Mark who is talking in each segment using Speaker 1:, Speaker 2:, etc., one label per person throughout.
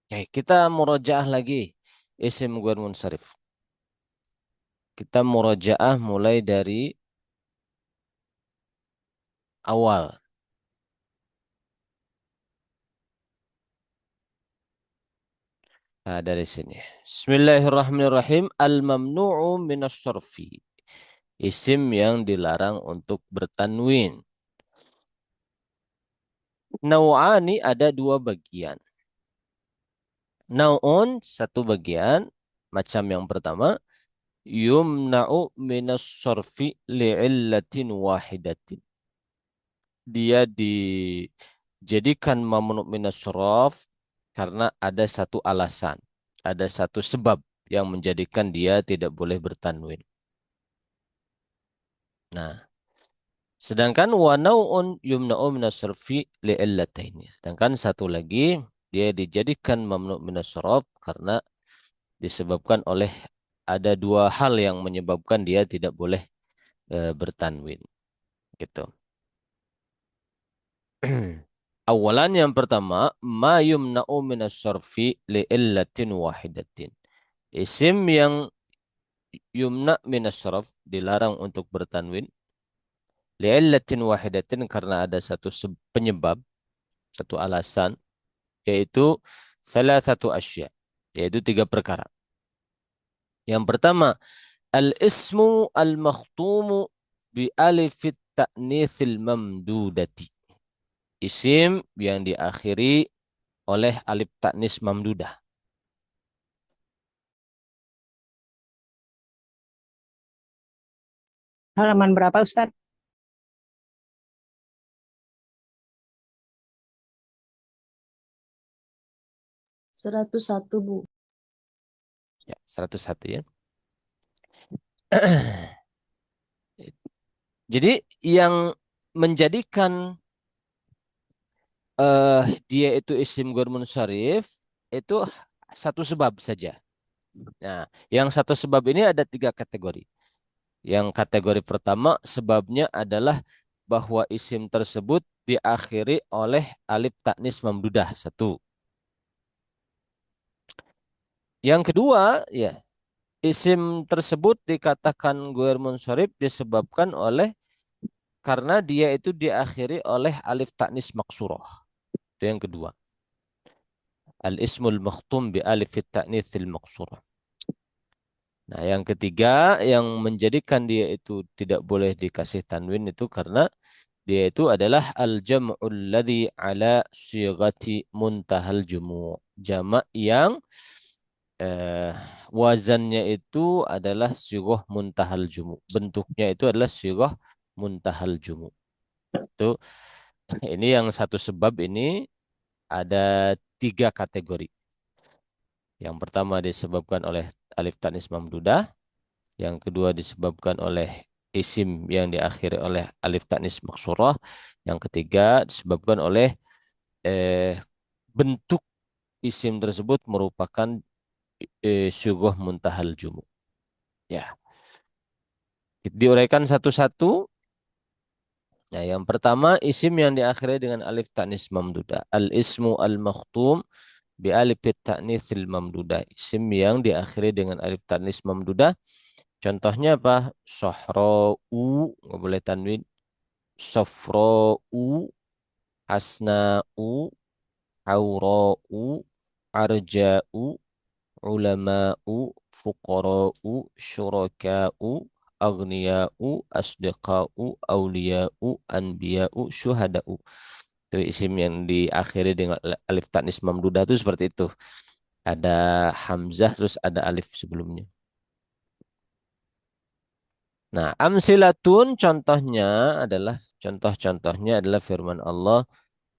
Speaker 1: Oke, kita murojaah lagi isim ghair munsharif. Kita murojaah mulai dari awal. Nah, dari sini. Bismillahirrahmanirrahim. Al-mamnu'u minas sarfi. Isim yang dilarang untuk bertanwin. Nau'ani ada dua bagian. Nau'un satu bagian. Macam yang pertama. Yumna'u minas sarfi li'illatin wahidatin. Dia dijadikan mamnu' minas sarf karena ada satu alasan. Ada satu sebab yang menjadikan dia tidak boleh bertanwin. Nah, sedangkan wa nau'un yumna'u minas sarfi li'illataini. Sedangkan satu lagi dia dijadikan mamnu' minas sarf karena disebabkan oleh ada dua hal yang menyebabkan dia tidak boleh bertanwin gitu. Awalan yang pertama ma yumna'u minas sarfi li'illatin wahidatin. Isim yang yumna minas sarf dilarang untuk bertanwin li'illatin wahidatin karena ada satu penyebab, satu alasan, yaitu salah satu asya, yaitu tiga perkara. Yang pertama, al-ismu al-makhtumu bi alifit ta'nitsil mamdudati. Isim yang diakhiri oleh alif taknis mamdudah.
Speaker 2: Halaman berapa, Ustadz? 101, Bu.
Speaker 1: Ya, 101 ya. Jadi yang menjadikan dia itu isim ghair munsharif itu satu sebab saja. Nah, yang satu sebab ini ada tiga kategori. Yang kategori pertama sebabnya adalah bahwa isim tersebut diakhiri oleh alif taknis mamdudah satu. Yang kedua, ya, isim tersebut dikatakan ghair munsharif disebabkan oleh karena dia itu diakhiri oleh alif taknis maksurah. Itu yang kedua. Al-ismul makhtum bi alif ta'nitsil maksurah. Nah, yang ketiga yang menjadikan dia itu tidak boleh dikasih tanwin itu karena dia itu adalah al-jam'ul ladzi ala sighati muntahal jumu'. Jamak yang eh, wazannya itu adalah sighah muntahal jumu'. Bentuknya itu adalah sighah muntahal jumu'. Itu ini yang satu sebab ini ada tiga kategori. Yang pertama disebabkan oleh alif tanis mamdudah, yang kedua disebabkan oleh isim yang diakhiri oleh alif tanis maksurah, yang ketiga disebabkan oleh eh, bentuk isim tersebut merupakan syugoh muntahal jumu. Ya, diuraikan satu-satu. Nah, yang pertama isim yang diakhiri dengan alif tanis mamdudah. Al-ismu al-makhtum bi alif ta'nitsil mamdudah. Isim yang diakhiri dengan alif tanis mamdudah. Contohnya apa? Sohra'u, nggak boleh tanwin. Sofra'u, hasna'u, aura'u, arja'u, ulama'u, fuqara'u, syuraka'u, aghniya'u, asdiqa'u, awliya'u, anbiya'u, syuhada'u. Itu isim yang diakhiri dengan alif tanis mamdudah itu seperti itu. Ada hamzah terus ada alif sebelumnya. Nah, amsilatun contoh-contohnya adalah firman Allah.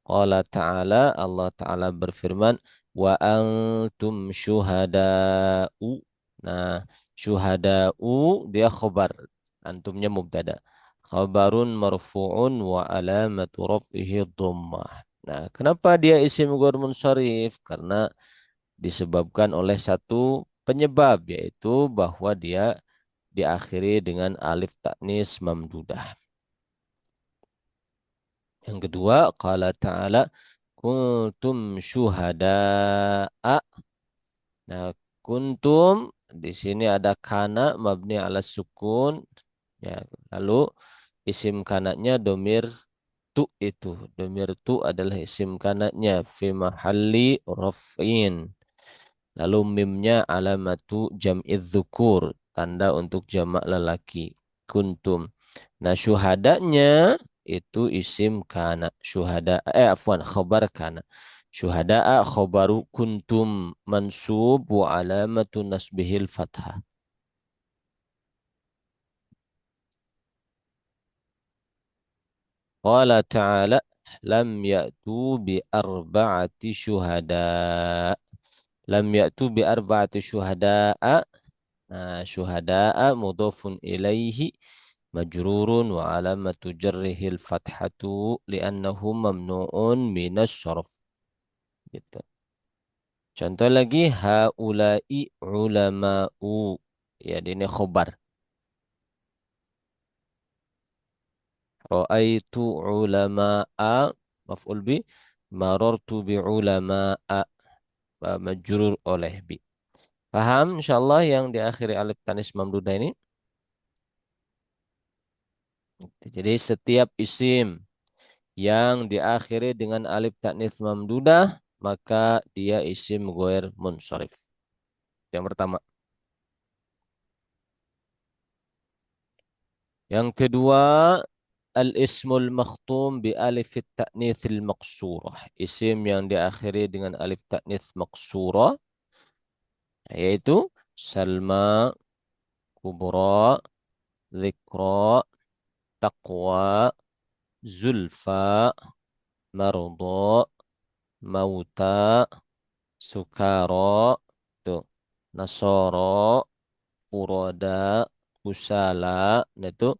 Speaker 1: Qala ta'ala, Allah Ta'ala berfirman, wa antum syuhada'u. Nah, syuhada'u dia khobar. Antumnya mubtada. Khabarun marfu'un wa alamatu raf'ihi dhammah. Nah, kenapa dia isim ghair munsharif? Karena disebabkan oleh satu penyebab, yaitu bahwa dia diakhiri dengan alif taknis mamdudah. Yang kedua, qala ta'ala kuntum syuhada'a. Nah, kuntum di sini ada kana mabni ala sukun. Ya, lalu isim kanaknya domir tu itu. Domir tu adalah isim kanaknya fi mahalli raf'in. Lalu mimnya alamatu jam'idz dzukur, tanda untuk jamak lelaki. Kuntum. Nah, syuhadanya itu isim kana. Syuhada afwan khabar kana. Syuhada'a khabaru kuntum mansub wa alamatu nasbihil fathah. Qala ta'ala lam ya'tu bi arba'ati syuhada. Lam ya'tu bi arba'ati syuhada'a. Nah, syuhada'a mudhafun ilaihi majrurun wa alamatu jarrihil fathatu li'annahu mamnu'un minas syaraf. Gitu. Contoh lagi haula'i ulama'u. Ya, ini khobar. Ra'aitu ulama'a maf'ul bi marartu bi ulama'a majrur oleh bi. Paham insyaallah yang diakhiri alif tanis mamdudah ini? Jadi setiap isim yang diakhiri dengan alif taknits mamdudah maka dia isim ghair munsharif. Yang pertama. Yang kedua, al-ismul makhtum bi alif ta'nitsil maqsurah. Isim yang diakhiri dengan alif ta'nits maqsurah yaitu Salma, Kubra, Zikra, Taqwa, Zulfa, Marda, Mauta, Sukara, tuh, Nasara, Furada, Kusala, nah itu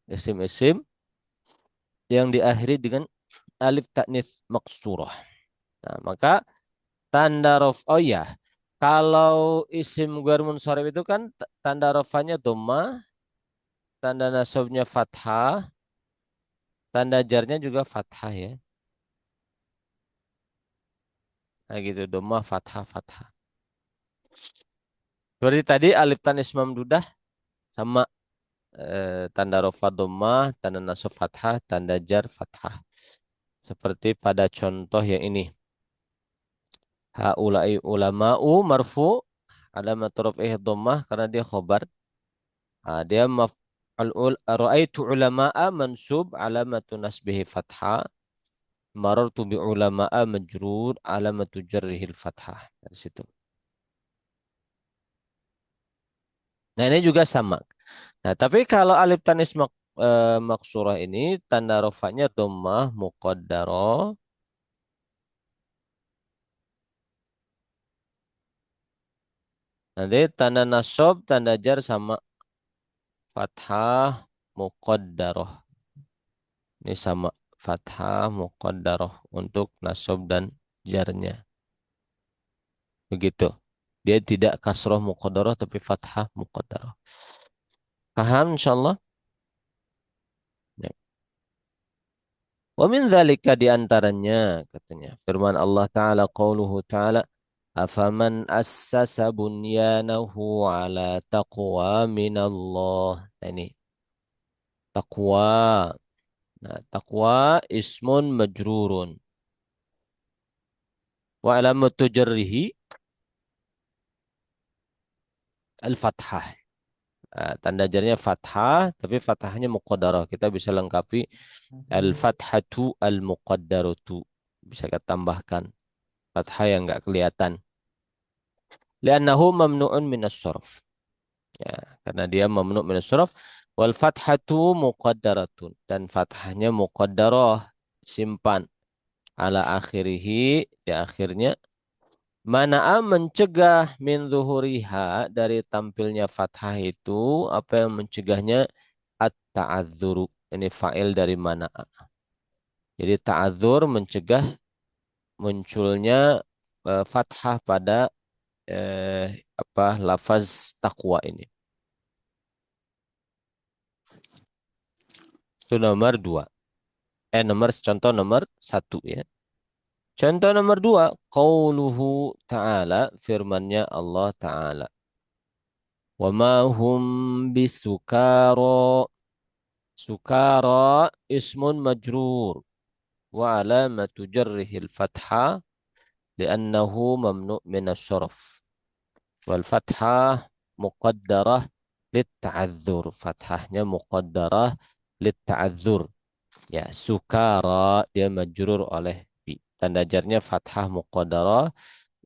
Speaker 1: isim-isim yang diakhiri dengan alif taknis maksurah. Nah, maka tanda rof, oh ya, kalau isim ghair munsharif itu kan tanda rofanya dhammah, tanda nasabnya fathah, tanda jarnya juga fathah ya. Nah gitu, dhammah, fathah, fathah. Seperti tadi alif tanis mamdudah sama tanda rofa dhammah, tanda nasab fathah, tanda jar fathah. Seperti pada contoh yang ini. Haulai ulama'u marfu alamat raf'ih dhammah karena dia khobar. Dia maf'ul ra'aitu ulama'a mansub alamatu nasbihi fathah. Marartu bi ulama'a majrur alamatu jarrihil fathah. Dari situ. Nah, ini juga sama. Nah, tapi kalau alif tanis maksurah ini tanda rofanya dhammah muqaddarah. Nanti tanda nasab, tanda jar sama fathah muqaddarah. Ini sama fathah muqaddarah untuk nasab dan jarnya. Begitu. Dia tidak kasroh muqaddarah tapi fathah muqaddarah. Paham insyaallah? Ya. Wa min dzalika di antaranya katanya firman Allah taala qauluhu taala afaman assasa bunyanahu ala taqwa minallah. Nah, ini taqwa. Nah, taqwa ismun majrurun wa alamatu jarrihi al-fathah. Tanda jarnya fathah, tapi fathahnya muqaddarah. Kita bisa lengkapi al-fathatu al-muqaddaratu. Bisa kita tambahkan fathah yang enggak kelihatan. Li'annahu mamnu'un minas sarf. Ya, karena dia mamnu' minas sarf. Wal fathatu muqaddaratun. Dan fathahnya muqaddarah. Simpan. Ala akhirihi. Di akhirnya. Mana'a mencegah min zuhuriha dari tampilnya fathah itu. Apa yang mencegahnya? At-ta'adzuru. Ini fa'il dari mana'a. Jadi ta'adzur mencegah munculnya fathah pada lafaz takwa ini. Itu nomor dua. Nomor contoh nomor satu ya. Contoh nomor dua, qauluhu ta'ala, firmannya Allah Ta'ala. Wa ma hum bisukara. Sukara ismun majrur. Wa alamatu jarrihil fathah. Liannahu mamnu' minas syaraf. Wal fathah muqaddarah litta'adzur. Fathahnya muqaddarah litta'adzur. Ya, sukara dia majrur oleh bi. Tanda jarnya fathah muqaddarah,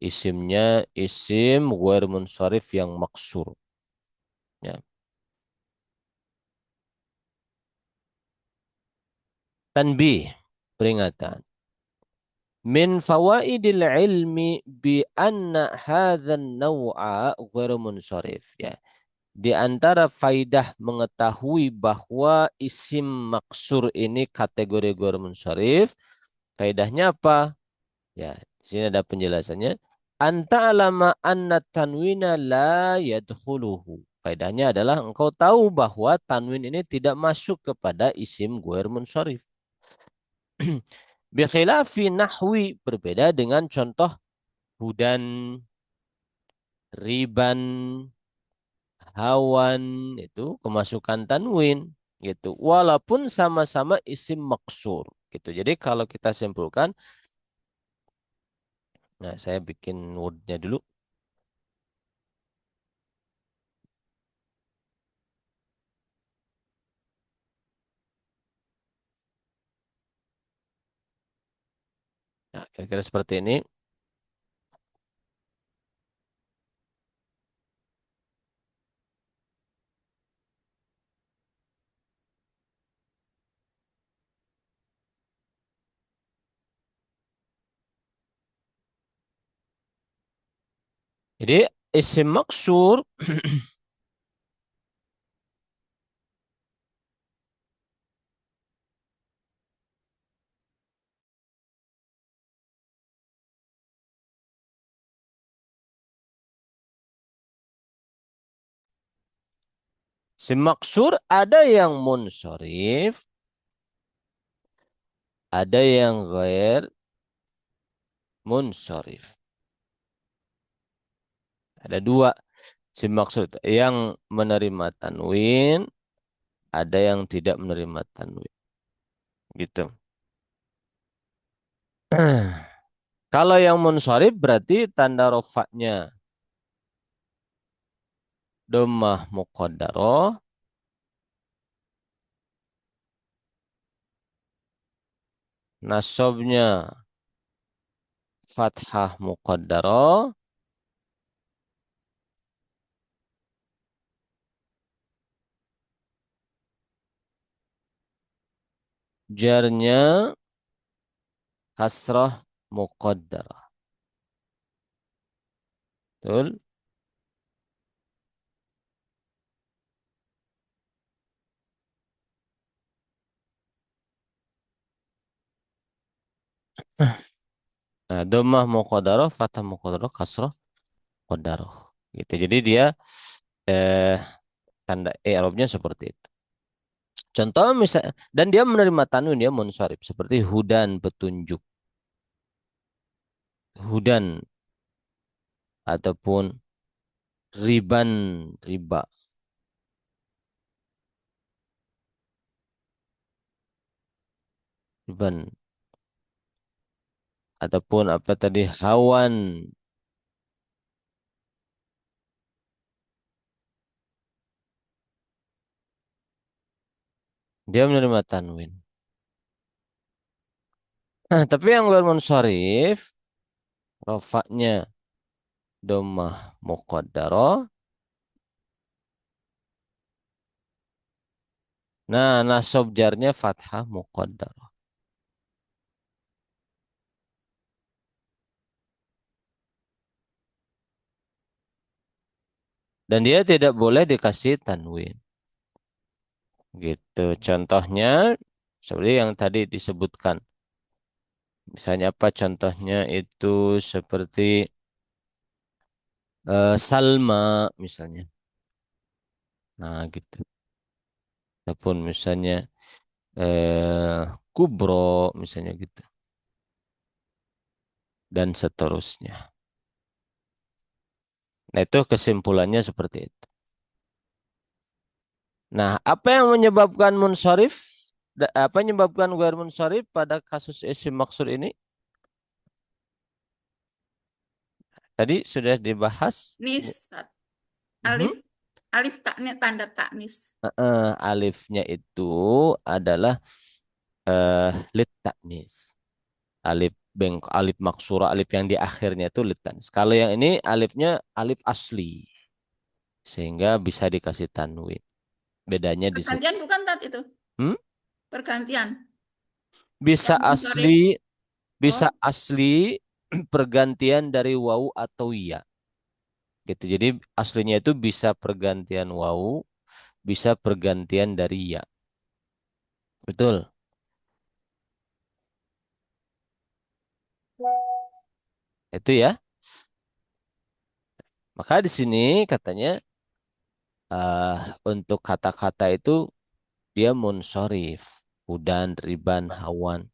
Speaker 1: isimnya isim ghair munsharif yang maksur. Ya. Tanbih, peringatan. Min fawaidil ilmi bi anna hadzal naw'a ghair munsharif. Ya. Di antara faidah mengetahui bahwa isim maksur ini kategori ghair munsharif, faidahnya apa? Ya, di sini ada penjelasannya. Anta alama anna tanwina la yadkhuluhu. Faedahnya adalah engkau tahu bahwa tanwin ini tidak masuk kepada isim guer munsharif. Bikhilafi nahwi, berbeda dengan contoh hudan, riban, hawan, itu kemasukan tanwin gitu. Walaupun sama-sama isim maksur gitu. Jadi kalau kita simpulkan, nah saya bikin wordnya dulu. Nah, kira-kira seperti ini. Jadi isim maksur, isim maksur ada yang munsorif, ada yang ghair munsorif. Ada dua isim maksud yang menerima tanwin, ada yang tidak menerima tanwin. Gitu. Kalau yang munsorif berarti tanda rofaknya dhammah muqaddarah, nasabnya fathah muqaddarah, jarnya kasrah muqaddarah. Betul? Nah, dhammah muqaddarah, fathah muqaddarah, kasrah muqaddarah. Gitu. Jadi dia eh, tanda i'rabnya seperti itu. Contoh misal dan dia menerima tanwin dia munsharif seperti hudan petunjuk, hudan ataupun riban riba, riban ataupun apa tadi hawan dia menerima tanwin. Nah, tapi yang luar munsharif rofaknya domah muqaddarah. Nah, nasab jarnya fathah muqaddarah. Dan dia tidak boleh dikasih tanwin. Gitu. Contohnya seperti yang tadi disebutkan. Misalnya apa contohnya itu seperti Salma misalnya. Nah, gitu. Ataupun misalnya Kubro misalnya gitu. dan seterusnya. Nah, itu kesimpulannya seperti itu. Nah, apa yang menyebabkan munsharif? Apa yang menyebabkan ghair munsharif pada kasus isim maksud ini? Tadi sudah dibahas.
Speaker 3: Nis,
Speaker 1: Mhm.
Speaker 3: alif, alif taknya tanda taknis.
Speaker 1: Alifnya itu adalah lit taknis. Alif maksura, alif yang di akhirnya itu lit taknis. Kalau yang ini alifnya alif asli, sehingga bisa dikasih tanwin. Bedanya di
Speaker 3: Pergantian
Speaker 1: situ.
Speaker 3: bukan tadi itu.
Speaker 1: Hmm?
Speaker 3: Pergantian.
Speaker 1: Bisa
Speaker 3: Yang munsharif.
Speaker 1: asli, bisa
Speaker 3: Oh,
Speaker 1: asli pergantian dari wawu atau ya. Gitu. Jadi aslinya itu bisa pergantian wawu, bisa pergantian dari ya. Betul. Itu ya. Maka di sini katanya eh untuk kata-kata itu dia munsorif. Hudan, riban, hawan.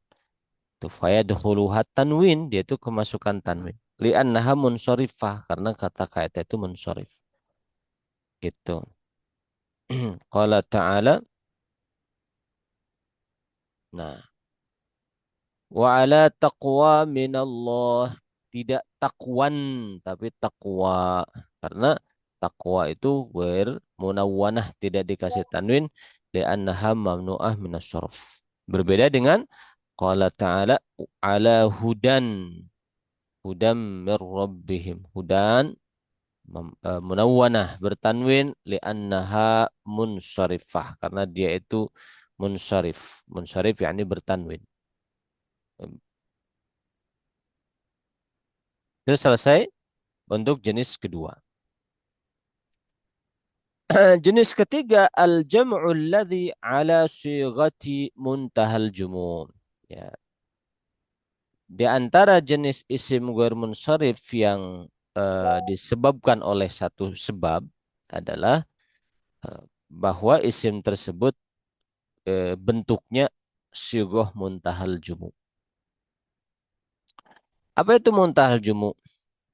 Speaker 1: Tufaya dahuluhat tanwin. Dia itu kemasukan tanwin. Li'annaha munsorifah. Karena kata-kata itu munsorif. Gitu. Qala ta'ala. Nah. Wa ala taqwa minallah. Tidak takwan. Tapi takwa. Karena takwa itu munawwanah. Tidak dikasih tanwin. Li'annaha mamnu'ah minasyarf. Berbeda dengan qala ta'ala ala hudan. Hudan mir rabbihim. Hudan munawwanah bertanwin li'annaha munsharifah karena dia itu munsharif. Munsharif yakni bertanwin. Itu selesai untuk jenis kedua. Jenis ketiga al-jam'u alladhi ala sighati muntahal jumum. Ya, di antara jenis isim ghair munsharif yang disebabkan oleh satu sebab adalah bahwa isim tersebut bentuknya syugoh muntahal jumu. Apa itu muntahal jumu?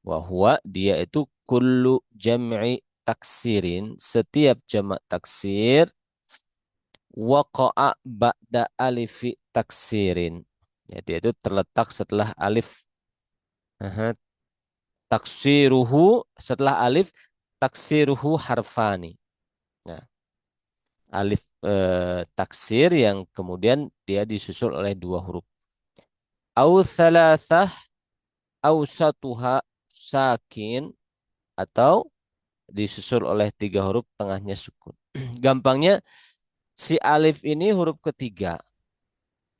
Speaker 1: Wahwa dia itu kullu jam'i taksirin. Setiap jamak taksir waqa'a ba'da alifi taksirin. Ya, dia itu terletak setelah alif. Aha. Taksiruhu setelah alif taksiruhu harfani. Nah, alif taksir yang kemudian dia disusul oleh dua huruf. Au thalathah au satuha sakin atau disusul oleh tiga huruf tengahnya sukun. Gampangnya si alif ini huruf ketiga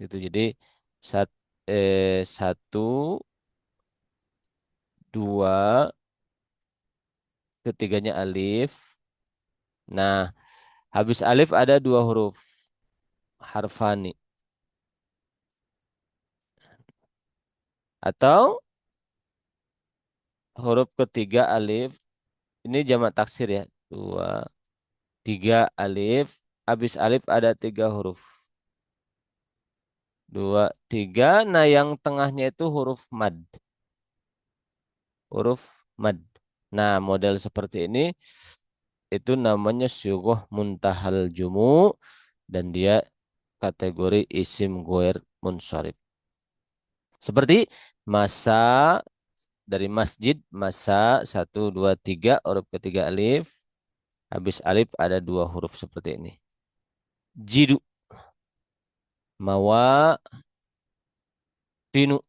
Speaker 1: gitu. Jadi sat, satu, dua, ketiganya alif. Nah, habis alif ada dua huruf harfani atau huruf ketiga alif. Ini jamak taksir ya. Dua, tiga alif. Habis alif ada tiga huruf. Dua, tiga. Nah, yang tengahnya itu huruf mad. Huruf mad. Nah, model seperti ini itu namanya syughah muntahal jumu dan dia kategori isim goer munsharif. Seperti masa dari masjid, masa satu, dua, tiga, huruf ketiga alif. Habis alif ada dua huruf seperti ini. Jidu, mawa, tinu.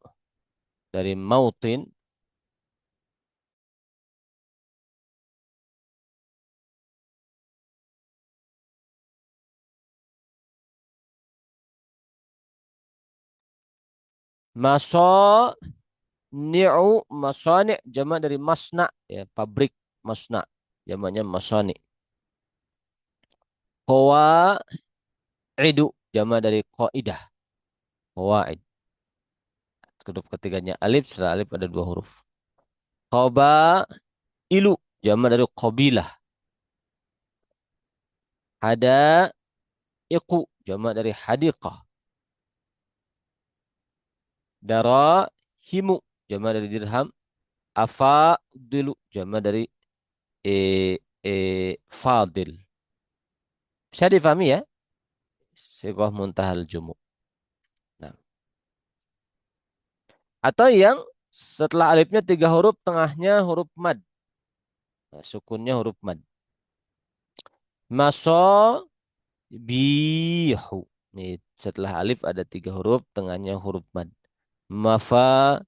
Speaker 1: Dari mautin, maso, ni'u, masani, jamak dari masna, ya, pabrik masna. Jamaknya masani. Qawa, idu, jamak dari qaidah. Qawaid. Huruf ketiganya alif, setelah alif ada dua huruf. Qaba, ilu, jamak dari qabilah. Ada, iqu, jamak dari hadiqah. Dara, himu, jamak dari dirham. Afadilu, jamak dari fadil. Bisa difahami ya? Sighah muntahal jumu. Nah, atau yang setelah alifnya 3 huruf, tengahnya huruf mad. Nah, sukunnya huruf mad. Maso bihu. Nih, setelah alif ada 3 huruf, tengahnya huruf mad. Mafatihu.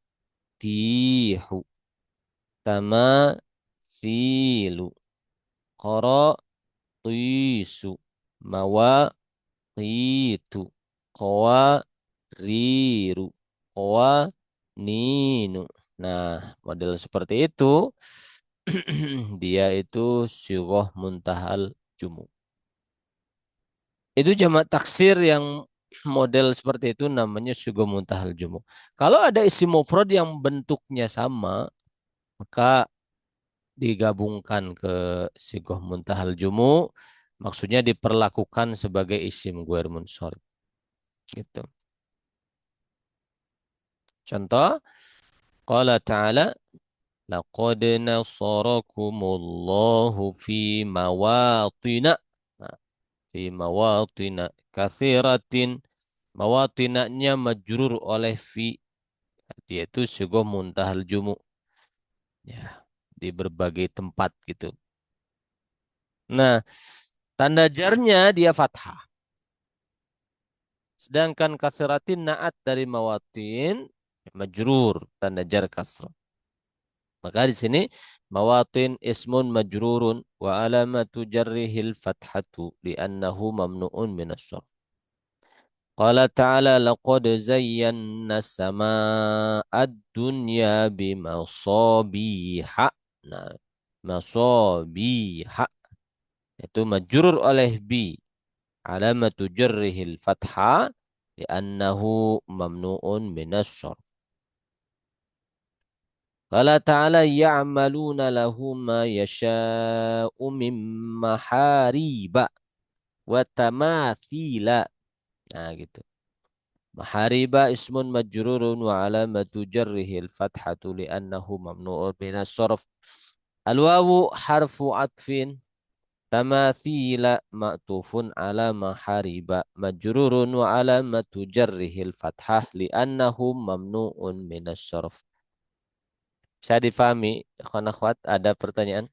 Speaker 1: Tamasilu. Qaratisu. Mawaqitu. Qawariru. Qawaninu. Nah, model seperti itu dia itu sighah muntahal jumu. Itu jamak taksir yang model seperti itu namanya sighah muntahal jumu. Kalau ada isim mufrad yang bentuknya sama, maka digabungkan ke sighah muntahal jumu, maksudnya diperlakukan sebagai isim ghair munsharif. Gitu. Contoh, qala ta'ala laqad nasarakumullahu fi mawatina. Nah, fi mawatina katsiratin. Mawatinanya majrur oleh fi. Dia itu sighah muntahal jumu. Ya, di berbagai tempat gitu. Nah, tanda jarnya dia fathah. Sedangkan katsiratin naat dari mawatin majrur, tanda jar kasrah. Maka di sini mawatin ismun majrurun wa alamatu jarrihil fathatu li'annahu mamnu'un minas sarf. Qala ta'ala laqad zayyana sama'ad dunya bimasabiha. Nah, masabiha itu majrur oleh bi. Alamatu jarrihil fathah li'annahu mamnu'un minas sarf. Qala ta'ala ya'maluna lahu ma yasha'u min mahariba wa tamathila. Nah, gitu. Mahariba ismun majrurun wa alamatu jarrihil fathatu li'annahu mamnu'un minas sarf. Al-wawu harfu atfin. Tamathila ma'tufun ala mahariba majrurun wa alamatu jarrihil fathah li'annahu mamnu'un minas sarf. Bisa difahami, ikhwan akhwat, ada pertanyaan?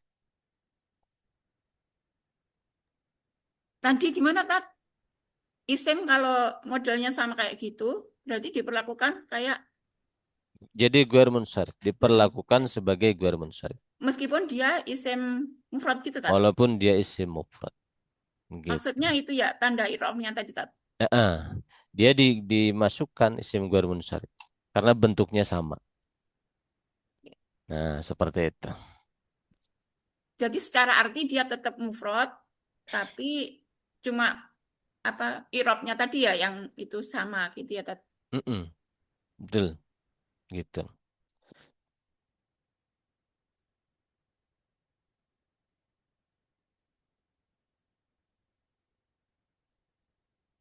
Speaker 3: Tadi gimana, Tat? Isim kalau modelnya sama kayak gitu, berarti diperlakukan kayak
Speaker 1: Jadi ghair munsharif
Speaker 3: mm-mm.
Speaker 1: diperlakukan sebagai ghair munsharif
Speaker 3: Meskipun dia isim mufrad gitu, Tat.
Speaker 1: walaupun dia isim mufrad gitu.
Speaker 3: Maksudnya itu ya tanda i'rabnya tadi, Tat.
Speaker 1: Dia dimasukkan isim ghair munsharif karena bentuknya sama. Nah, seperti itu.
Speaker 3: Jadi secara arti dia tetap mufrad, tapi cuma apa i'rabnya tadi ya yang itu sama gitu ya, Tat.
Speaker 1: Mm-mm, betul gitu.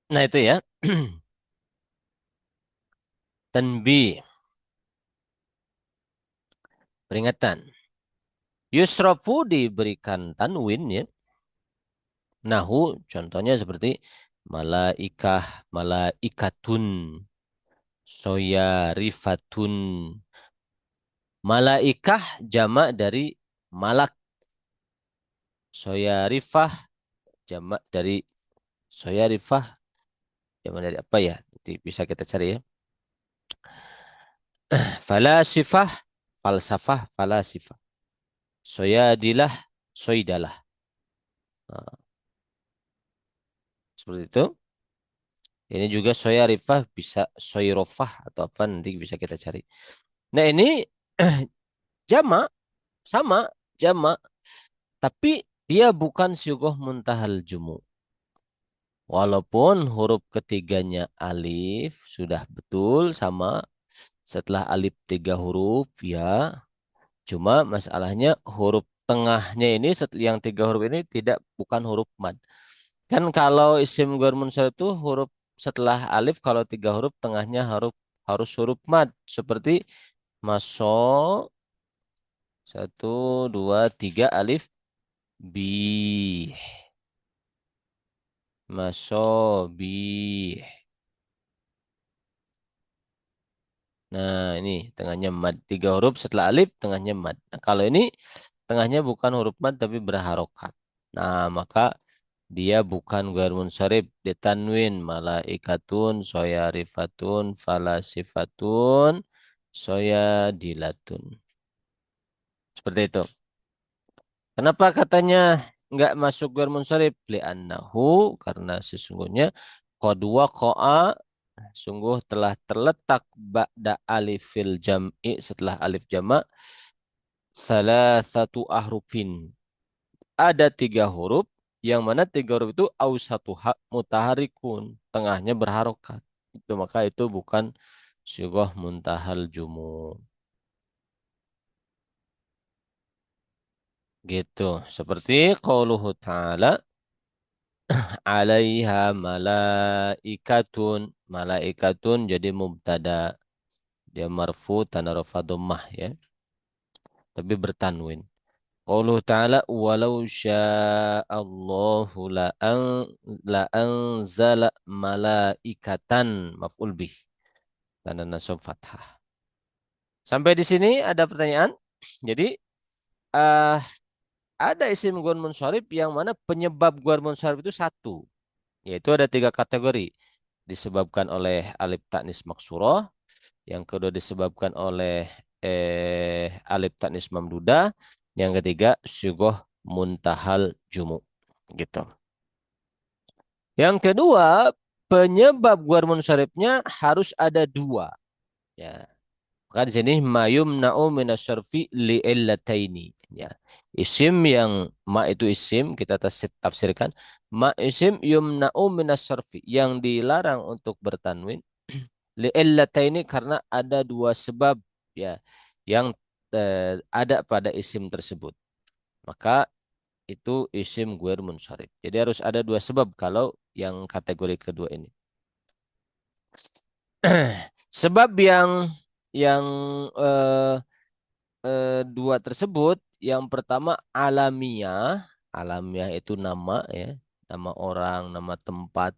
Speaker 1: Nah, itu ya. Tanbih, peringatan. Yusrafu diberikan tanwin ya. Nahu contohnya seperti malaikah, malaikatun, soyarifatun. Malaikah jamak dari malak. Soyarifah jamak dari soyarifah jamak dari apa ya? Nanti bisa kita cari ya. Falasifah, falsafah, falasifah. Soyadilah, soidalah. Nah, seperti itu. Ini juga soyarifah bisa soirofah atau apa nanti bisa kita cari. Nah ini jamak sama jamak tapi dia bukan syugoh muntahal jumu. Walaupun huruf ketiganya alif sudah betul sama setelah alif 3 huruf ya. Cuma masalahnya huruf tengahnya ini yang 3 huruf ini tidak bukan huruf mad. Kan kalau isim ghair munsharif itu huruf setelah alif kalau 3 huruf tengahnya harus harus huruf mad seperti Maso. 1, 2, 3 alif bi. Maso bi. Nah, ini tengahnya mad. 3 huruf setelah alif, tengahnya mad. Nah, kalau ini tengahnya bukan huruf mad tapi berharokat. Nah, maka dia bukan ghair munsharif, ditanwin malaikatun, soyarifatun, falasifatun, soyadilatun. Seperti itu. Kenapa katanya nggak masuk ghair munsharif? Li'annahu, karena sesungguhnya qad waqa'a, sungguh telah terletak ba'da alifil jam'i, setelah alif jamak, salah satu ahrufin. Ada 3 huruf, yang mana 3 huruf itu ausatuha mutaharikun, tengahnya berharokat. Itu maka itu bukan syighah muntahal jumu. Gitu. Seperti qauluhu ta'ala, alaiha malaikatun. Malaikatun jadi mubtada. Dia marfu tanda rafa dhammah ya. Tapi bertanwin. Qauluhu ta'ala walau sya'allahu la'anzala malaikatan maf'ul bih. Tanda nasab fathah. Sampai di sini ada pertanyaan. Jadi eh ada isim gun munsharif yang mana penyebab gun munsharif itu satu. Yaitu ada 3 kategori. Disebabkan oleh alif taknis maksurah. Yang kedua disebabkan oleh alif taknis mamdudah. Yang ketiga syugoh muntahal jumu. Gitu. Yang kedua, penyebab guar munsharifnya harus ada 2. Ya. Maka di sini mayum na'u minasyarfi li'illataini. Ya. Isim yang ma itu isim kita tafsirkan. Ma isim yumna'u minasyarfi yang dilarang untuk bertanwin li'illataini karena ada 2 sebab ya yang ada pada isim tersebut. Maka itu isim guer munsharif. Jadi harus ada 2 sebab kalau yang kategori kedua ini. Sebab yang eh, 2 tersebut, yang pertama alamiah. Alamiah itu nama ya, nama orang, nama tempat.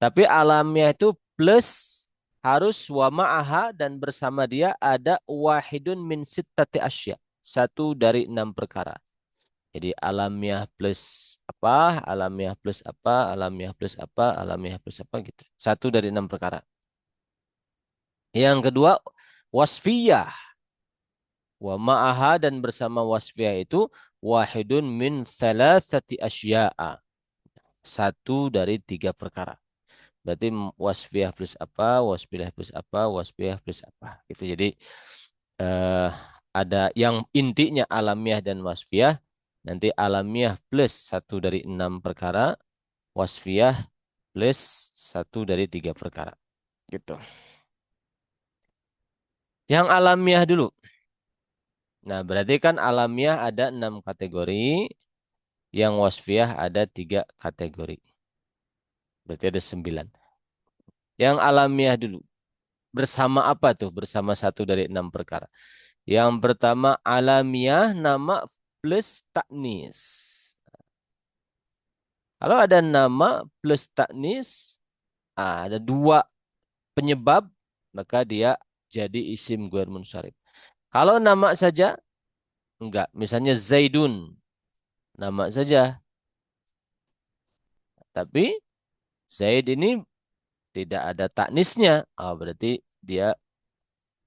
Speaker 1: Tapi alamiah itu plus harus wa ma'aha dan bersama dia ada wahidun min sittati asya. 1 dari 6 perkara. Jadi alamiah plus apa, alamiah plus apa, alamiah plus apa, alamiah plus apa gitu. 1 dari 6 perkara. Yang kedua wasfiyah. Wa ma'aha dan bersama wasfiyah itu wahidun min thalathati asya'a. 1 dari 3 perkara. Berarti wasfiyah plus apa, wasfiyah plus apa, wasfiyah plus apa. Gitu. Jadi eh, ada yang intinya alamiah dan wasfiyah. Nanti alamiah plus 1 dari 6 perkara, wasfiyah plus 1 dari 3 perkara. Gitu. Yang alamiah dulu. Nah, berarti kan alamiah ada 6 kategori, yang wasfiyah ada 3 kategori. Berarti ada 9. Yang alamiah dulu. Bersama apa tuh? Bersama 1 dari 6 perkara. Yang pertama alamiah nama plus taknis. Kalau ada nama plus taknis, ada 2 penyebab, maka dia jadi isim ghair munsharif. Kalau nama saja, enggak. Misalnya Zaidun, nama saja. Tapi Zaid ini tidak ada taknisnya. Berarti dia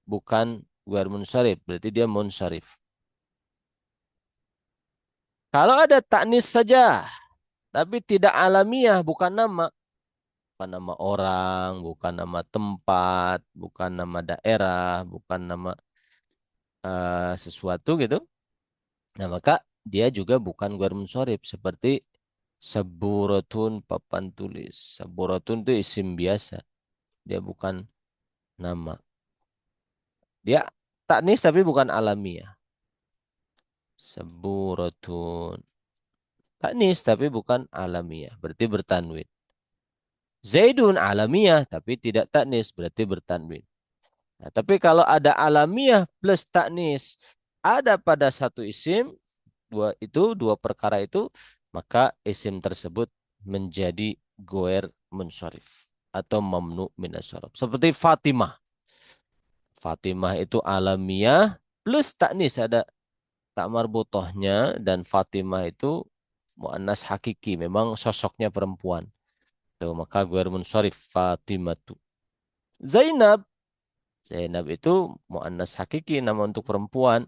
Speaker 1: bukan ghair munsharif. Berarti dia munsharif. Kalau ada taknis saja, tapi tidak alamiah, bukan nama. Bukan nama orang, bukan nama tempat, bukan nama daerah, bukan nama sesuatu gitu. Nah, maka dia juga bukan ghair munsharif seperti saburatun papan tulis. Saburatun itu isim biasa. Dia bukan nama. Dia taknis tapi bukan alamiah. Saburatun. Taknis tapi bukan alamiah. Berarti bertanwin. Zaidun alamiah tapi tidak taknis berarti bertanwin. Nah, tapi kalau ada alamiah plus taknis ada pada satu isim, dua perkara itu, maka isim tersebut menjadi goer munsharif atau mamnu minas sharaf. Seperti Fatimah. Fatimah itu alamiah plus taknis ada tak marbutohnya, dan Fatimah itu muannas hakiki, memang sosoknya perempuan. Tuh, maka goer munsharif Fatimah tuh. Zainab, Zainab itu muannas hakiki, nama untuk perempuan,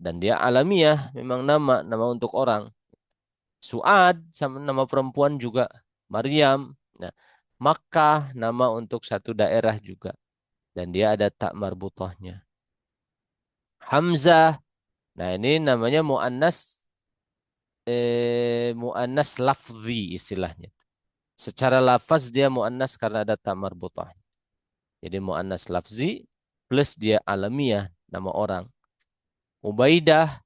Speaker 1: dan dia alamiah, memang nama untuk orang. Suad sama nama perempuan juga. Maryam. Nah, Makkah nama untuk satu daerah juga. Dan dia ada tak marbutohnya. Hamzah. Nah, ini namanya muannas lafzi istilahnya. Secara lafaz dia muannas karena ada tak marbutohnya. Jadi muannas lafzi plus dia alamiah nama orang. Ubaidah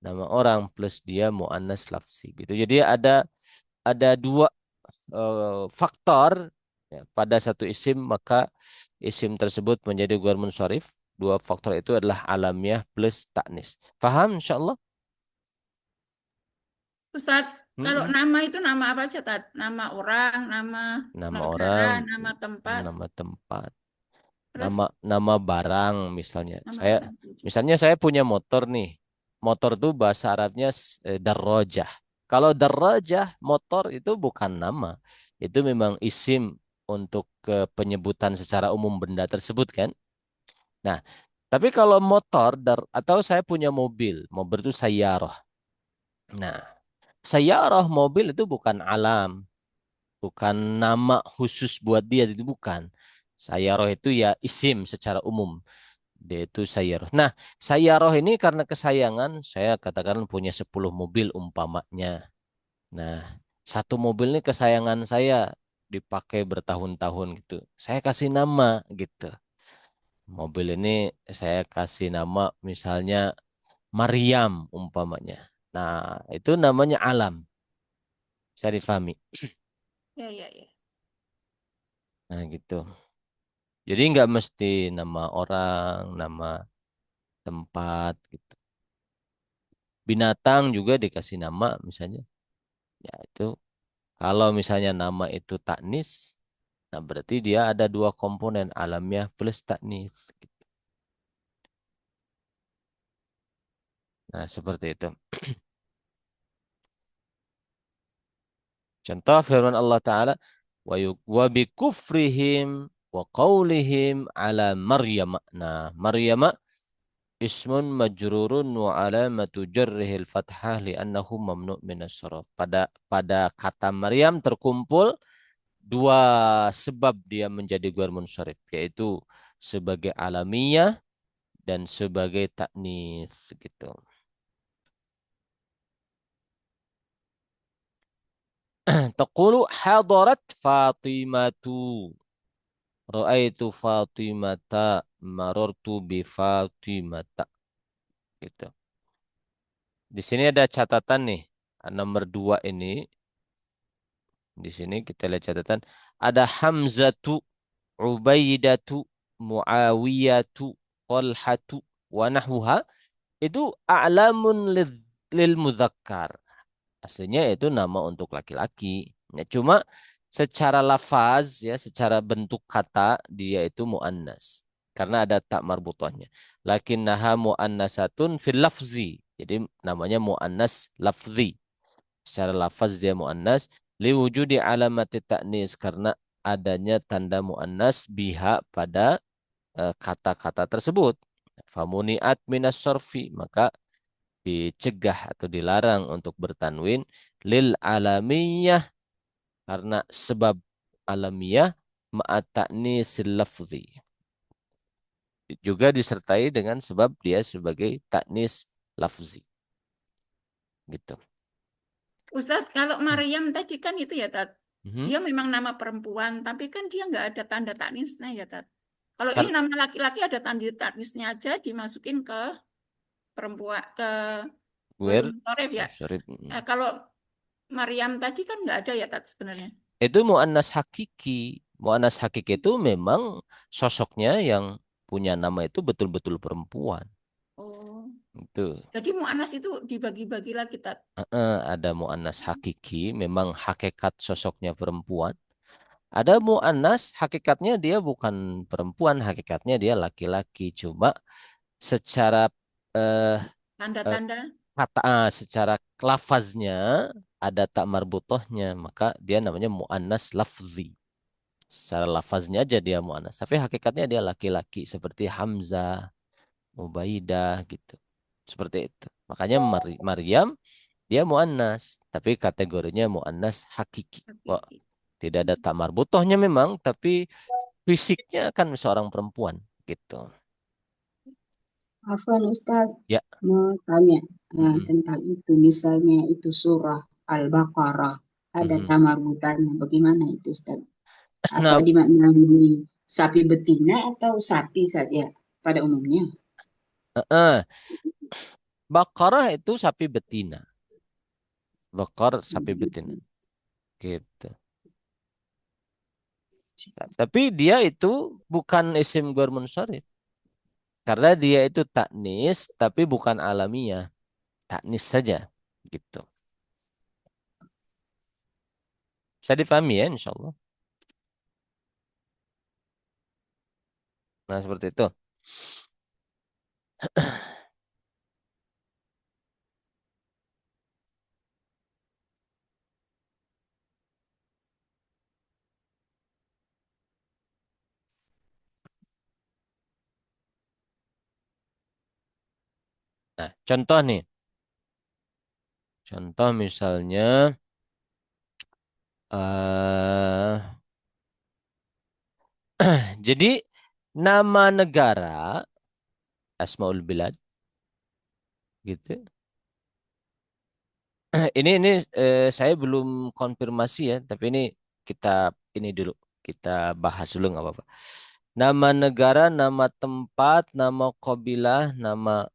Speaker 1: nama orang plus dia muannas lafzi gitu. Jadi ada dua faktor ya, pada satu isim, maka isim tersebut menjadi guar munsharif. Dua faktor itu adalah alamiah plus taknis. Paham insyaallah?
Speaker 3: Ustadz, kalau
Speaker 1: Mm-mm.
Speaker 3: nama itu nama apa aja, Tat? Nama orang, nama
Speaker 1: Nama
Speaker 3: negara,
Speaker 1: orang,
Speaker 3: nama tempat,
Speaker 1: nama tempat, nama
Speaker 3: terus
Speaker 1: nama barang misalnya.
Speaker 3: nama barang juga.
Speaker 1: Saya punya motor nih. Motor itu bahasa Arabnya darrojah. Kalau darrojah motor itu bukan nama. Itu memang isim untuk penyebutan secara umum benda tersebut kan. Nah, tapi kalau motor atau saya punya mobil, mobil itu sayyarah. Nah, sayyarah mobil itu bukan alam, bukan nama khusus buat dia, itu bukan. Sayyarah itu ya isim secara umum. Dia itu sayyarah. Nah, sayyarah ini karena kesayangan, saya katakan punya 10 mobil umpamanya. Nah, satu mobil ini kesayangan saya, dipakai bertahun-tahun gitu. Saya kasih nama gitu. Mobil ini saya kasih nama misalnya Maryam umpamanya. Nah, itu namanya alam. Saya difahami.
Speaker 3: Ya, ya, ya.
Speaker 1: Nah, gitu. Jadi nggak mesti nama orang, nama tempat gitu. Binatang juga dikasih nama misalnya. Ya, itu kalau misalnya nama itu taknis, nah berarti dia ada dua komponen, alamiah plus taknis. Gitu. Nah, seperti itu. Contoh firman Allah Ta'ala, wa bi kufrihim wa qawlihim ala Maryam. Nah, Maryam ismun majrurun wa alamatu jarrihil fathah li'annahu mamnu' minas saraf. Pada kata Maryam terkumpul dua sebab dia menjadi guar munsharif, yaitu sebagai alamiah dan sebagai taknis gitu. Taqulu hadarat Fatimatu. Ra'aitu Fatimata, marartu bi Fatimata. Gitu. Di sini ada catatan nih, nomor 2 ini. Di sini kita lihat catatan. Ada Hamzatu, Ubaidatu, Muawiyatu, Talhatu, wa nahwuha. Itu a'lamun lil muzakkar. Aslinya itu nama untuk laki-laki. Ya, cuma secara lafaz ya, secara bentuk kata dia itu muannas. Karena ada tak marbutohnya. Lakinnaha muannasatun fil lafzi. Jadi namanya muannas lafzi. Secara lafaz dia muannas liwujudi alamati ta'nis, karena adanya tanda muannas biha pada kata-kata tersebut. Famuniat minas sorfi, maka dicegah atau dilarang untuk bertanwin lil alamiyah, karena sebab alamiah ma'at ta'nisil lafzi, juga disertai dengan sebab dia sebagai taknis lafzi gitu.
Speaker 3: Ustadz, kalau
Speaker 1: Hmm.
Speaker 3: Maryam tadi kan itu ya, Tat.
Speaker 1: Mhm.
Speaker 3: Dia memang nama perempuan, tapi kan dia nggak ada tanda taknisnya ya, Tat. Kalau ini
Speaker 1: Kan
Speaker 3: nama laki-laki ada tanda taknisnya aja dimasukin ke perempuan ke
Speaker 1: guer
Speaker 3: Gurun Toref ya.
Speaker 1: musyarif.
Speaker 3: Kalau Maryam tadi kan nggak ada ya, Tat, sebenarnya.
Speaker 1: Itu muannas hakiki. Muannas hakiki itu memang sosoknya yang punya nama itu betul-betul perempuan.
Speaker 3: Oh,
Speaker 1: Itu
Speaker 3: jadi mu'anas itu dibagi-bagi lagi, Tat.
Speaker 1: ada muannas hakiki, memang hakikat sosoknya perempuan. Ada muannas hakikatnya dia bukan perempuan, hakikatnya dia laki-laki. Cuma secara eh, eh,
Speaker 3: Tanda-tanda.
Speaker 1: kata secara lafaznya ada tak marbutohnya, maka dia namanya muannas lafzi. Secara lafaznya aja dia muannas, tapi hakikatnya dia laki-laki seperti Hamzah, Ubaidah gitu. Seperti itu. Makanya Maryam dia muannas, tapi kategorinya muannas hakiki. Kok
Speaker 3: Hakiki.
Speaker 1: tidak ada tak marbutohnya memang, tapi fisiknya kan seorang perempuan gitu.
Speaker 4: Afwan Ustaz,
Speaker 1: Ya.
Speaker 4: mau tanya
Speaker 1: Mm-mm.
Speaker 4: tentang itu. Misalnya itu surah Al-Baqarah, ada
Speaker 1: Mhm.
Speaker 4: tamar butannya. Bagaimana itu Ustaz? Apa
Speaker 1: Nah,
Speaker 4: dimaknai sapi betina atau sapi saja pada umumnya?
Speaker 1: eh, Baqarah itu sapi betina. Bakar sapi betina. Gitu. Tapi dia itu bukan isim ghair munsharif. Karena dia itu taknis, tapi bukan alamiah. Taknis saja. Gitu. Bisa dipahami ya, insya Allah. Nah, seperti itu. Nah, contoh nih. Contoh misalnya, eh jadi nama negara, Asmaul Bilad, gitu. Ini saya belum konfirmasi ya, tapi ini kita ini dulu, kita bahas dulu nggak apa-apa. Nama negara, nama tempat, nama kabilah, nama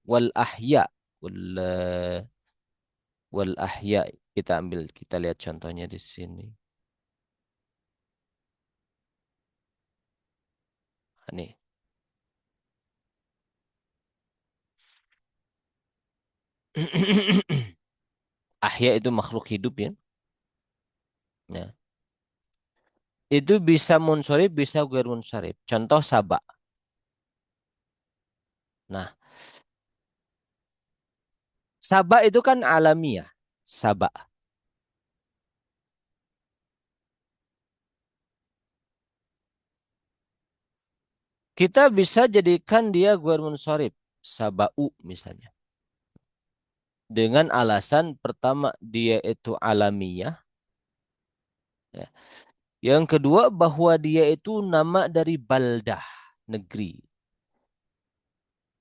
Speaker 1: wal ahya, wal wal ahya. Kita ambil, kita lihat contohnya di sini. Nih, ahya itu makhluk hidup ya. Ya. Itu bisa munsharif, bisa ghair munsharif. Contoh Sabah. Nah, Sabah itu kan alamiah. Sabah. Kita bisa jadikan dia ghair munsharif. Sabau misalnya. Dengan alasan pertama dia itu alamiah. Ya. Yang kedua bahwa dia itu nama dari baldah, negeri.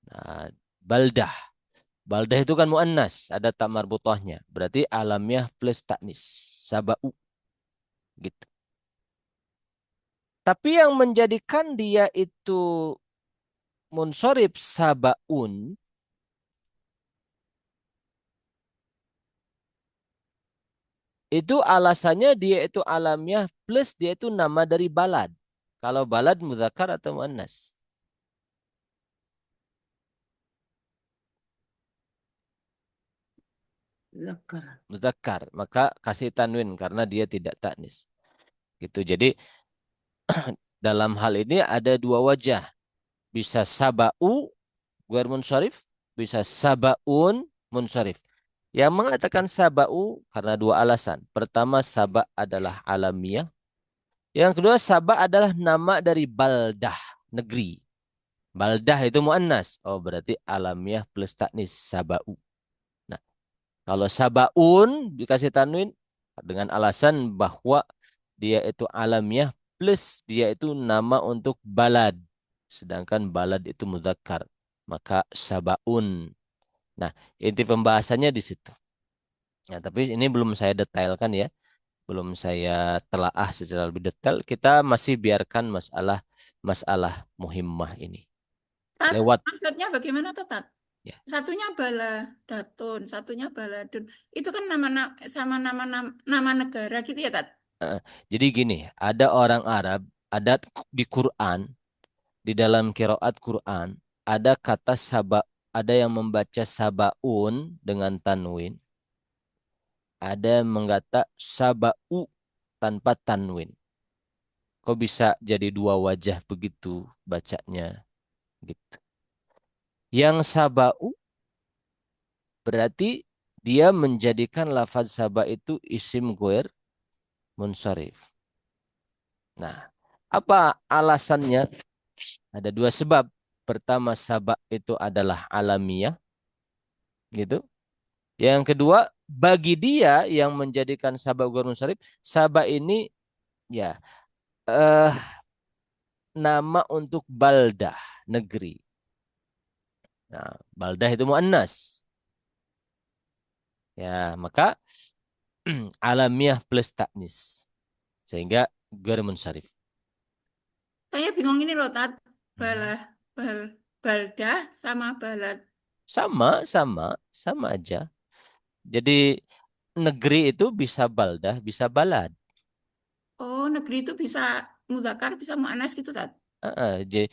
Speaker 1: Nah, baldah. Baldah itu kan muannas, ada tak marbutohnya. Berarti alamiah plus taknis. Sabau gitu. Tapi yang menjadikan dia itu munsorib sabaun itu alasannya dia itu alamiah plus dia itu nama dari balad. Kalau balad mudzakkar atau muannas?
Speaker 2: Zakar.
Speaker 1: Mudzakkar. Maka kasih tanwin karena dia tidak taknis. Gitu. Jadi dalam hal ini ada dua wajah. Bisa sabau guer munsharif, bisa sabaun munsharif. Yang mengatakan sabau karena dua alasan. Pertama, sabak adalah alamiah. Yang kedua, sabak adalah nama dari baldah, negeri. Baldah itu muannas. Oh, berarti alamiah plus taknis, sabau. Nah, kalau sabaun dikasih tanwin dengan alasan bahwa dia itu alamiah plus dia itu nama untuk balad. Sedangkan balad itu mudzakkar. Maka sabaun. Nah, inti pembahasannya di situ. Ya, tapi ini belum saya detailkan ya. Belum saya telaah secara lebih detail. Kita masih biarkan masalah masalah muhimmah ini.
Speaker 3: Tat,
Speaker 1: Lewat
Speaker 3: maksudnya bagaimana tuh, Tat?
Speaker 1: ya.
Speaker 3: Satunya Baladatun, satunya Baladun. Itu kan nama, sama nama negara gitu ya, Tat?
Speaker 1: Jadi gini, ada orang Arab, ada di Quran di dalam qiraat Quran ada kata ada yang membaca sabaun dengan tanwin, ada yang mengata sabau tanpa tanwin. Kok bisa jadi dua wajah begitu bacanya gitu. Yang sabau berarti dia menjadikan lafaz saba itu isim ghair munsharif. Nah, apa alasannya? Ada dua sebab. Pertama, sabak itu adalah alamiah, gitu. Yang kedua, bagi dia yang menjadikan sabak ghair munsharif, sabak ini ya eh, nama untuk baldah, negeri. Nah, baldah itu muannas. Ya, maka alamiah plus taknis. Sehingga ghair munsharif.
Speaker 3: Saya bingung ini loh, Tat.
Speaker 1: Mhm.
Speaker 3: Balah, bal, baldah sama balad.
Speaker 1: Sama aja. Jadi negeri itu bisa baldah, bisa balad.
Speaker 3: Oh, negeri itu bisa mudzakkar, bisa muannas gitu, Tat.
Speaker 1: Jadi,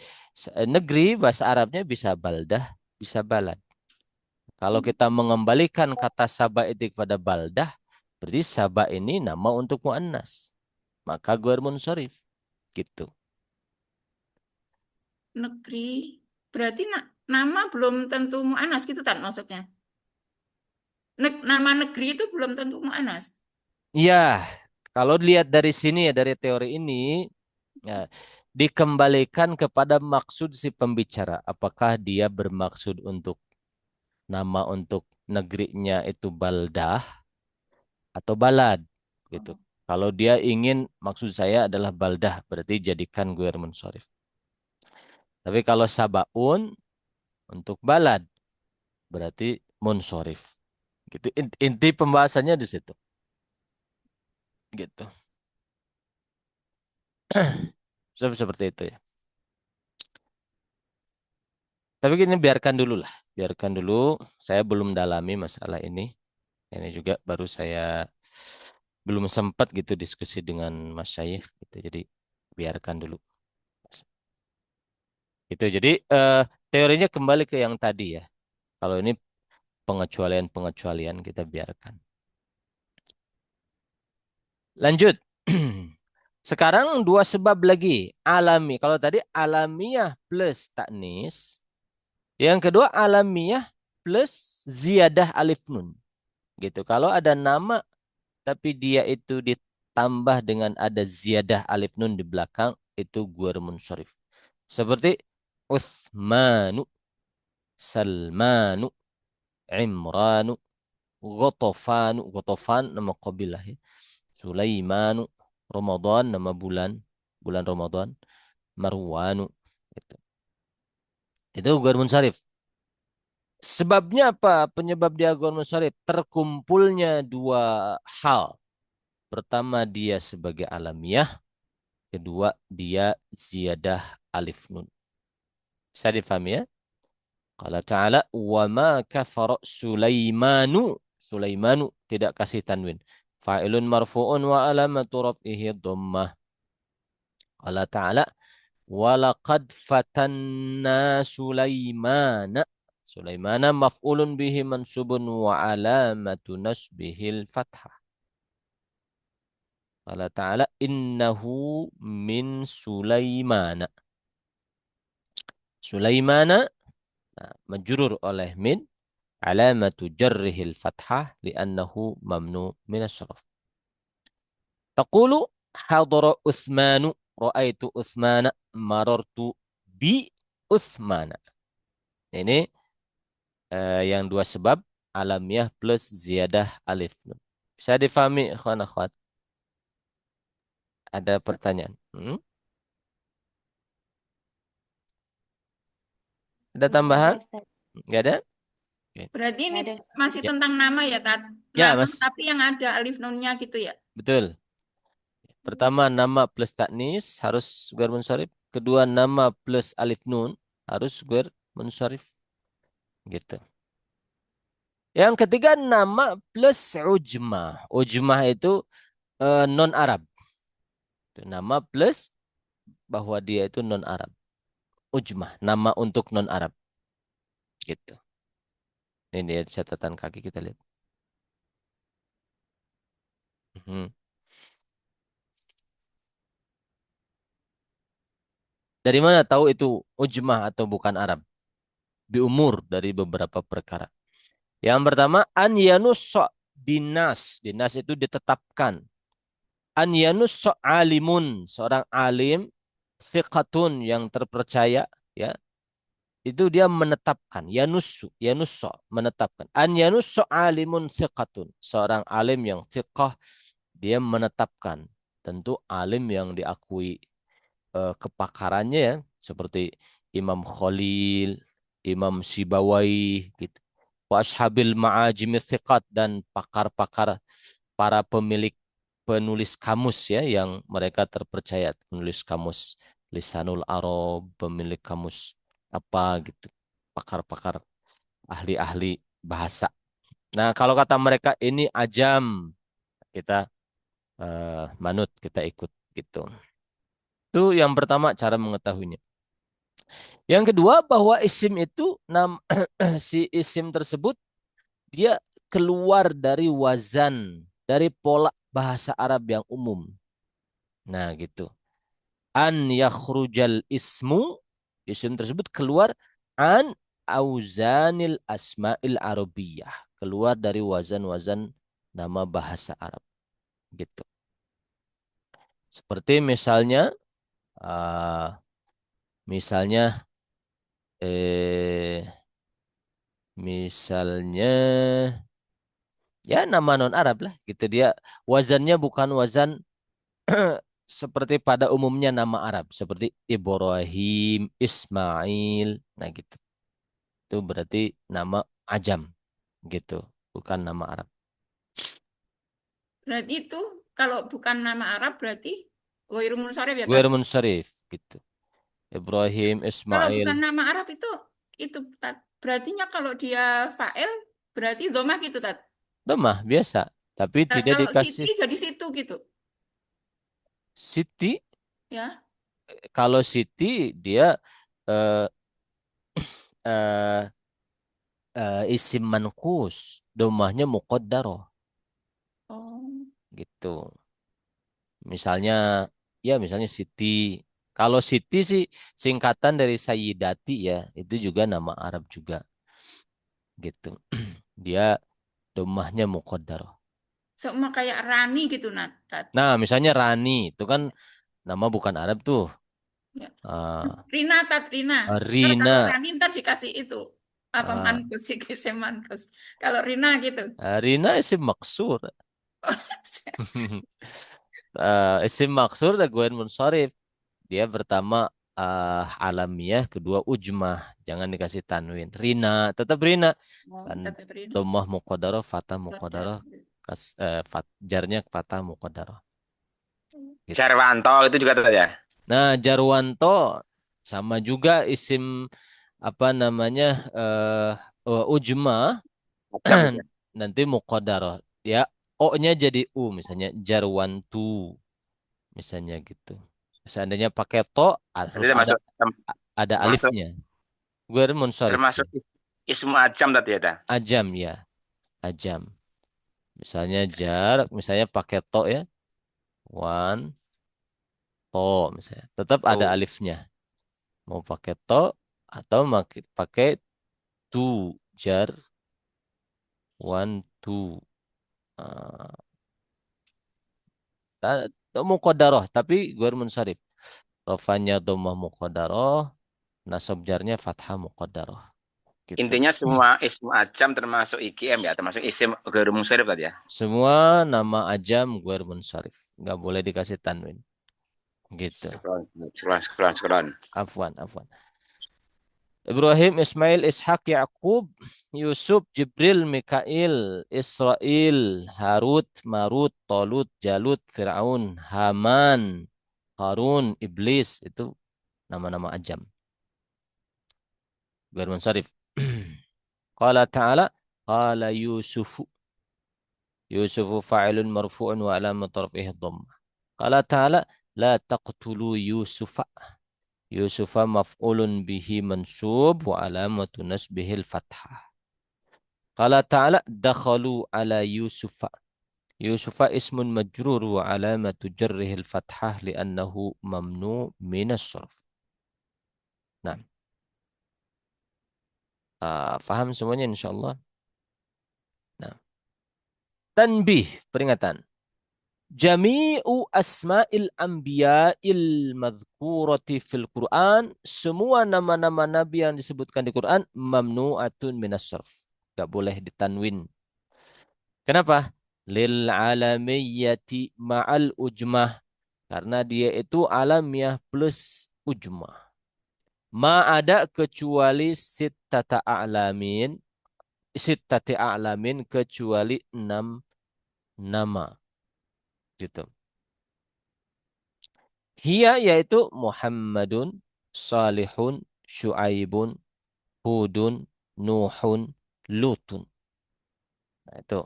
Speaker 1: negeri bahasa Arabnya bisa baldah, bisa balad. Kalau kita mengembalikan kata sabah itu kepada baldah, berarti sabah ini nama untuk muannas. Maka ghair munsharif. Gitu.
Speaker 3: Negeri, berarti nama belum tentu muannas gitu, Tat, maksudnya. Nama negeri itu belum tentu muannas.
Speaker 1: Ya, kalau dilihat dari sini ya, dari teori ini, ya, dikembalikan kepada maksud si pembicara. Apakah dia bermaksud untuk nama untuk negerinya itu baldah atau balad gitu. Kalau dia ingin maksud saya adalah baldah berarti jadikan guer munsharif. Tapi kalau sabaun untuk balad berarti munsharif. Gitu. Inti pembahasannya di situ. Gitu. Seperti itu ya. Tapi ini biarkan dulu lah. Biarkan dulu. Saya belum dalami masalah ini. Ini juga baru saya belum sempat gitu diskusi dengan Mas Syekh gitu. Jadi biarkan dulu. Itu jadi teorinya kembali ke yang tadi ya. Kalau ini pengecualian-pengecualian kita biarkan. Lanjut. Sekarang dua sebab lagi. Alami. Kalau tadi alamiah plus taknis. Yang kedua alamiah plus ziyadah alif nun. Gitu. Kalau ada nama tapi dia itu ditambah dengan ada ziyadah alif nun di belakang, itu guar munsharif. Seperti Uthmanu, Salmanu, Imranu, Ghatafanu, Ghatafan nama kabilah ya. Sulaimanu, Ramadan nama bulan, bulan Ramadan, Marwanu. Itu, itu guar munsharif. Sebabnya apa? Penyebab dia guar munsharif terkumpulnya dua hal. Pertama dia sebagai alamiah, kedua dia ziyadah alif nun. Bisa difahami ya? Qala ta'ala wa ma kafara Sulaimanu. Sulaimanu tidak kasih tanwin. Fa'ilun marfu'un wa alamatu raf'ihi dhammah. Qala ta'ala wa laqad fatanna Sulaimana. Sulaimana maf'ulun bihi mansubun wa alamatu nasbihil fathah. Qala ta'ala innahu min Sulaimana. Sulaimana majrur oleh min alamatu jarrihil fathah li'annahu mamnu min asyraf. Taqulu hadara Uthmanu ra'aitu Uthmana marartu bi Uthmana. Ini yang dua sebab alamiah plus ziyadah alif nun. Bisa difahami ikhwan akhwat? Ada pertanyaan? Ada tambahan? Enggak ada? Oke.
Speaker 3: Berarti ini
Speaker 2: Ada.
Speaker 3: masih
Speaker 1: Ya.
Speaker 3: tentang nama ya, Tat.
Speaker 1: Ya,
Speaker 3: Nama
Speaker 1: Mas.
Speaker 3: tapi yang ada alif nunnya gitu ya.
Speaker 1: Betul. Pertama, nama plus taknis harus guer munsharif. Kedua, nama plus alif nun harus guer munsharif. Gitu. Yang ketiga, nama plus ujmah. Ujmah itu non Arab. Itu nama plus bahwa dia itu non Arab. ujmah, nama untuk non Arab gitu. Ini dia catatan kaki kita lihat. Mhm. Dari mana tahu itu ujmah atau bukan Arab? Biumur dari beberapa perkara. Yang pertama, an yanus dinas. Dinas itu ditetapkan. An yanus alimun, seorang alim, thiqatun yang terpercaya, ya. Itu dia menetapkan, yanusso menetapkan. An yanusso alimun thiqatun, seorang alim yang thiqah, dia menetapkan. Tentu alim yang diakui kepakarannya ya, seperti Imam Khalil, Imam Sibawai gitu. Wa ashabil ma'ajim thiqat, dan pakar-pakar, para pemilik penulis kamus ya, yang mereka terpercaya, penulis kamus Lisanul Arab, pemilik kamus apa gitu, pakar-pakar, ahli-ahli bahasa. Nah, kalau kata mereka ini ajam, kita manut, kita ikut gitu. Itu yang pertama cara mengetahuinya. Yang kedua, bahwa isim itu si isim tersebut dia keluar dari wazan, dari pola bahasa Arab yang umum. Nah, gitu. An yakhrujal ismu, isim tersebut keluar an auzanil asma'il arabiyah, keluar dari wazan-wazan nama bahasa Arab gitu. Seperti misalnya uh, misalnya eh misalnya ya nama non Arab lah gitu, dia wazannya bukan wazan seperti pada umumnya nama Arab, seperti Ibrahim, Ismail, nah gitu. Itu berarti nama ajam gitu, bukan nama Arab.
Speaker 3: Berarti itu kalau bukan nama Arab berarti Ghairu Munsharif ya,
Speaker 1: Gue
Speaker 3: Tat?
Speaker 1: Syarif gitu. Ibrahim,
Speaker 3: Kalau
Speaker 1: Ismail,
Speaker 3: bukan nama Arab itu Tat. Berartinya kalau dia fa'il berarti domah gitu, Tat.
Speaker 1: domah biasa, tapi
Speaker 3: Nah,
Speaker 1: tidak
Speaker 3: kalau
Speaker 1: dikasih
Speaker 3: Siti jadi situ gitu.
Speaker 1: Siti.
Speaker 3: Ya.
Speaker 1: Kalau Siti dia eh, eh, isim manqus, domahnya muqaddarah
Speaker 3: Oh.
Speaker 1: gitu. Misalnya ya misalnya Siti. Kalau Siti sih singkatan dari Sayyidati ya, itu juga nama Arab juga gitu. Dia domahnya muqaddarah.
Speaker 3: Sama kayak Rani gitu, Nat, Tat.
Speaker 1: Nah, misalnya Rani itu kan nama bukan Arab tuh.
Speaker 3: Ya.
Speaker 1: Ah,
Speaker 3: Rina, Tat, Rina. Ntar kalau
Speaker 1: Rina,
Speaker 3: Rani ntar dikasih itu. Apa
Speaker 1: ah,
Speaker 3: mankus sih, kisah mankus. Kalau Rina gitu.
Speaker 1: Rina isim maksur. Isim maksur dan gue munsharif. Dia pertama alamiah, kedua ujmah. Jangan dikasih tanwin. Rina, tetap Rina.
Speaker 3: Oh,
Speaker 1: Kan
Speaker 3: tetap Rina.
Speaker 1: domah muqaddarah, fatah
Speaker 3: Wajar.
Speaker 1: muqaddarah, jarnya fatah muqaddarah. Gitu.
Speaker 5: Jarwanto itu juga tuh ya.
Speaker 1: Nah, Jarwanto sama juga isim apa namanya ujmah
Speaker 5: Macam itu ya.
Speaker 1: nanti muqaddarah. Ya, O-nya jadi U, misalnya Jarwantu, misalnya gitu. Seandainya pakai to
Speaker 5: Jadi
Speaker 1: harus ada
Speaker 5: termasuk
Speaker 1: ada
Speaker 5: termasuk
Speaker 1: alifnya. Gue munsharif.
Speaker 5: termasuk ismu ajam tadi ya. Ta?
Speaker 1: Ajam ya, ajam. Misalnya jar, misalnya pakai to ya, one to misalnya. Tetap ada
Speaker 5: Oh.
Speaker 1: alifnya. Mau pakai to atau pakai tu, jar one two. Uh, muqaddarah tapi gue munsharif. Rofanya dhammah muqaddarah, nasab jarnya fathah muqaddarah gitu.
Speaker 5: Intinya semua ismu ajam termasuk IGM ya, termasuk isim ghairu munsharif tadi ya.
Speaker 1: Semua nama ajam gue munsharif, nggak boleh dikasih tanwin gitu.
Speaker 5: Sekron, sekron, sekron, sekron.
Speaker 1: Afwan, afwan. Ibrahim, Ismail, Ishak, Yakub, Yusuf, Jibril, Mikail, Israel, Harut, Marut, Tolut, Jalut, Fir'aun, Haman, Harun, Iblis, itu nama-nama ajam. Ghair munsharif. Qala ta'ala, qala Yusufu. Yusufu fa'ilun marfu'un wa alamat rafihi dhammah. Qala ta'ala, la taqtulu Yusufa. Yusufa maf'ulun bihi mansub wa alamatu nasbihil fathah. Qala ta'ala dakhalu ala Yusufa. Yusufa ismun majrur wa alamatu jarrihil fathah li'annahu mamnu minas surf. Nah, faham semuanya insyaallah. Nah, tanbih, peringatan. Jami'u asma'il anbiya'il madhkurati fil Quran, semua nama-nama nabi yang disebutkan di Quran mamnu'atun minas sarf. Enggak boleh ditanwin. Kenapa? Lil alamiyyati ma'al ujmah. Karena dia itu alamiah plus ujmah. Ma ada kecuali sittata a'lamin kecuali 6 nama. Gitu. Hiya yaitu Muhammadun, Salihun, Syuaibun, Hudun, Nuhun, Lutun. Nah, itu.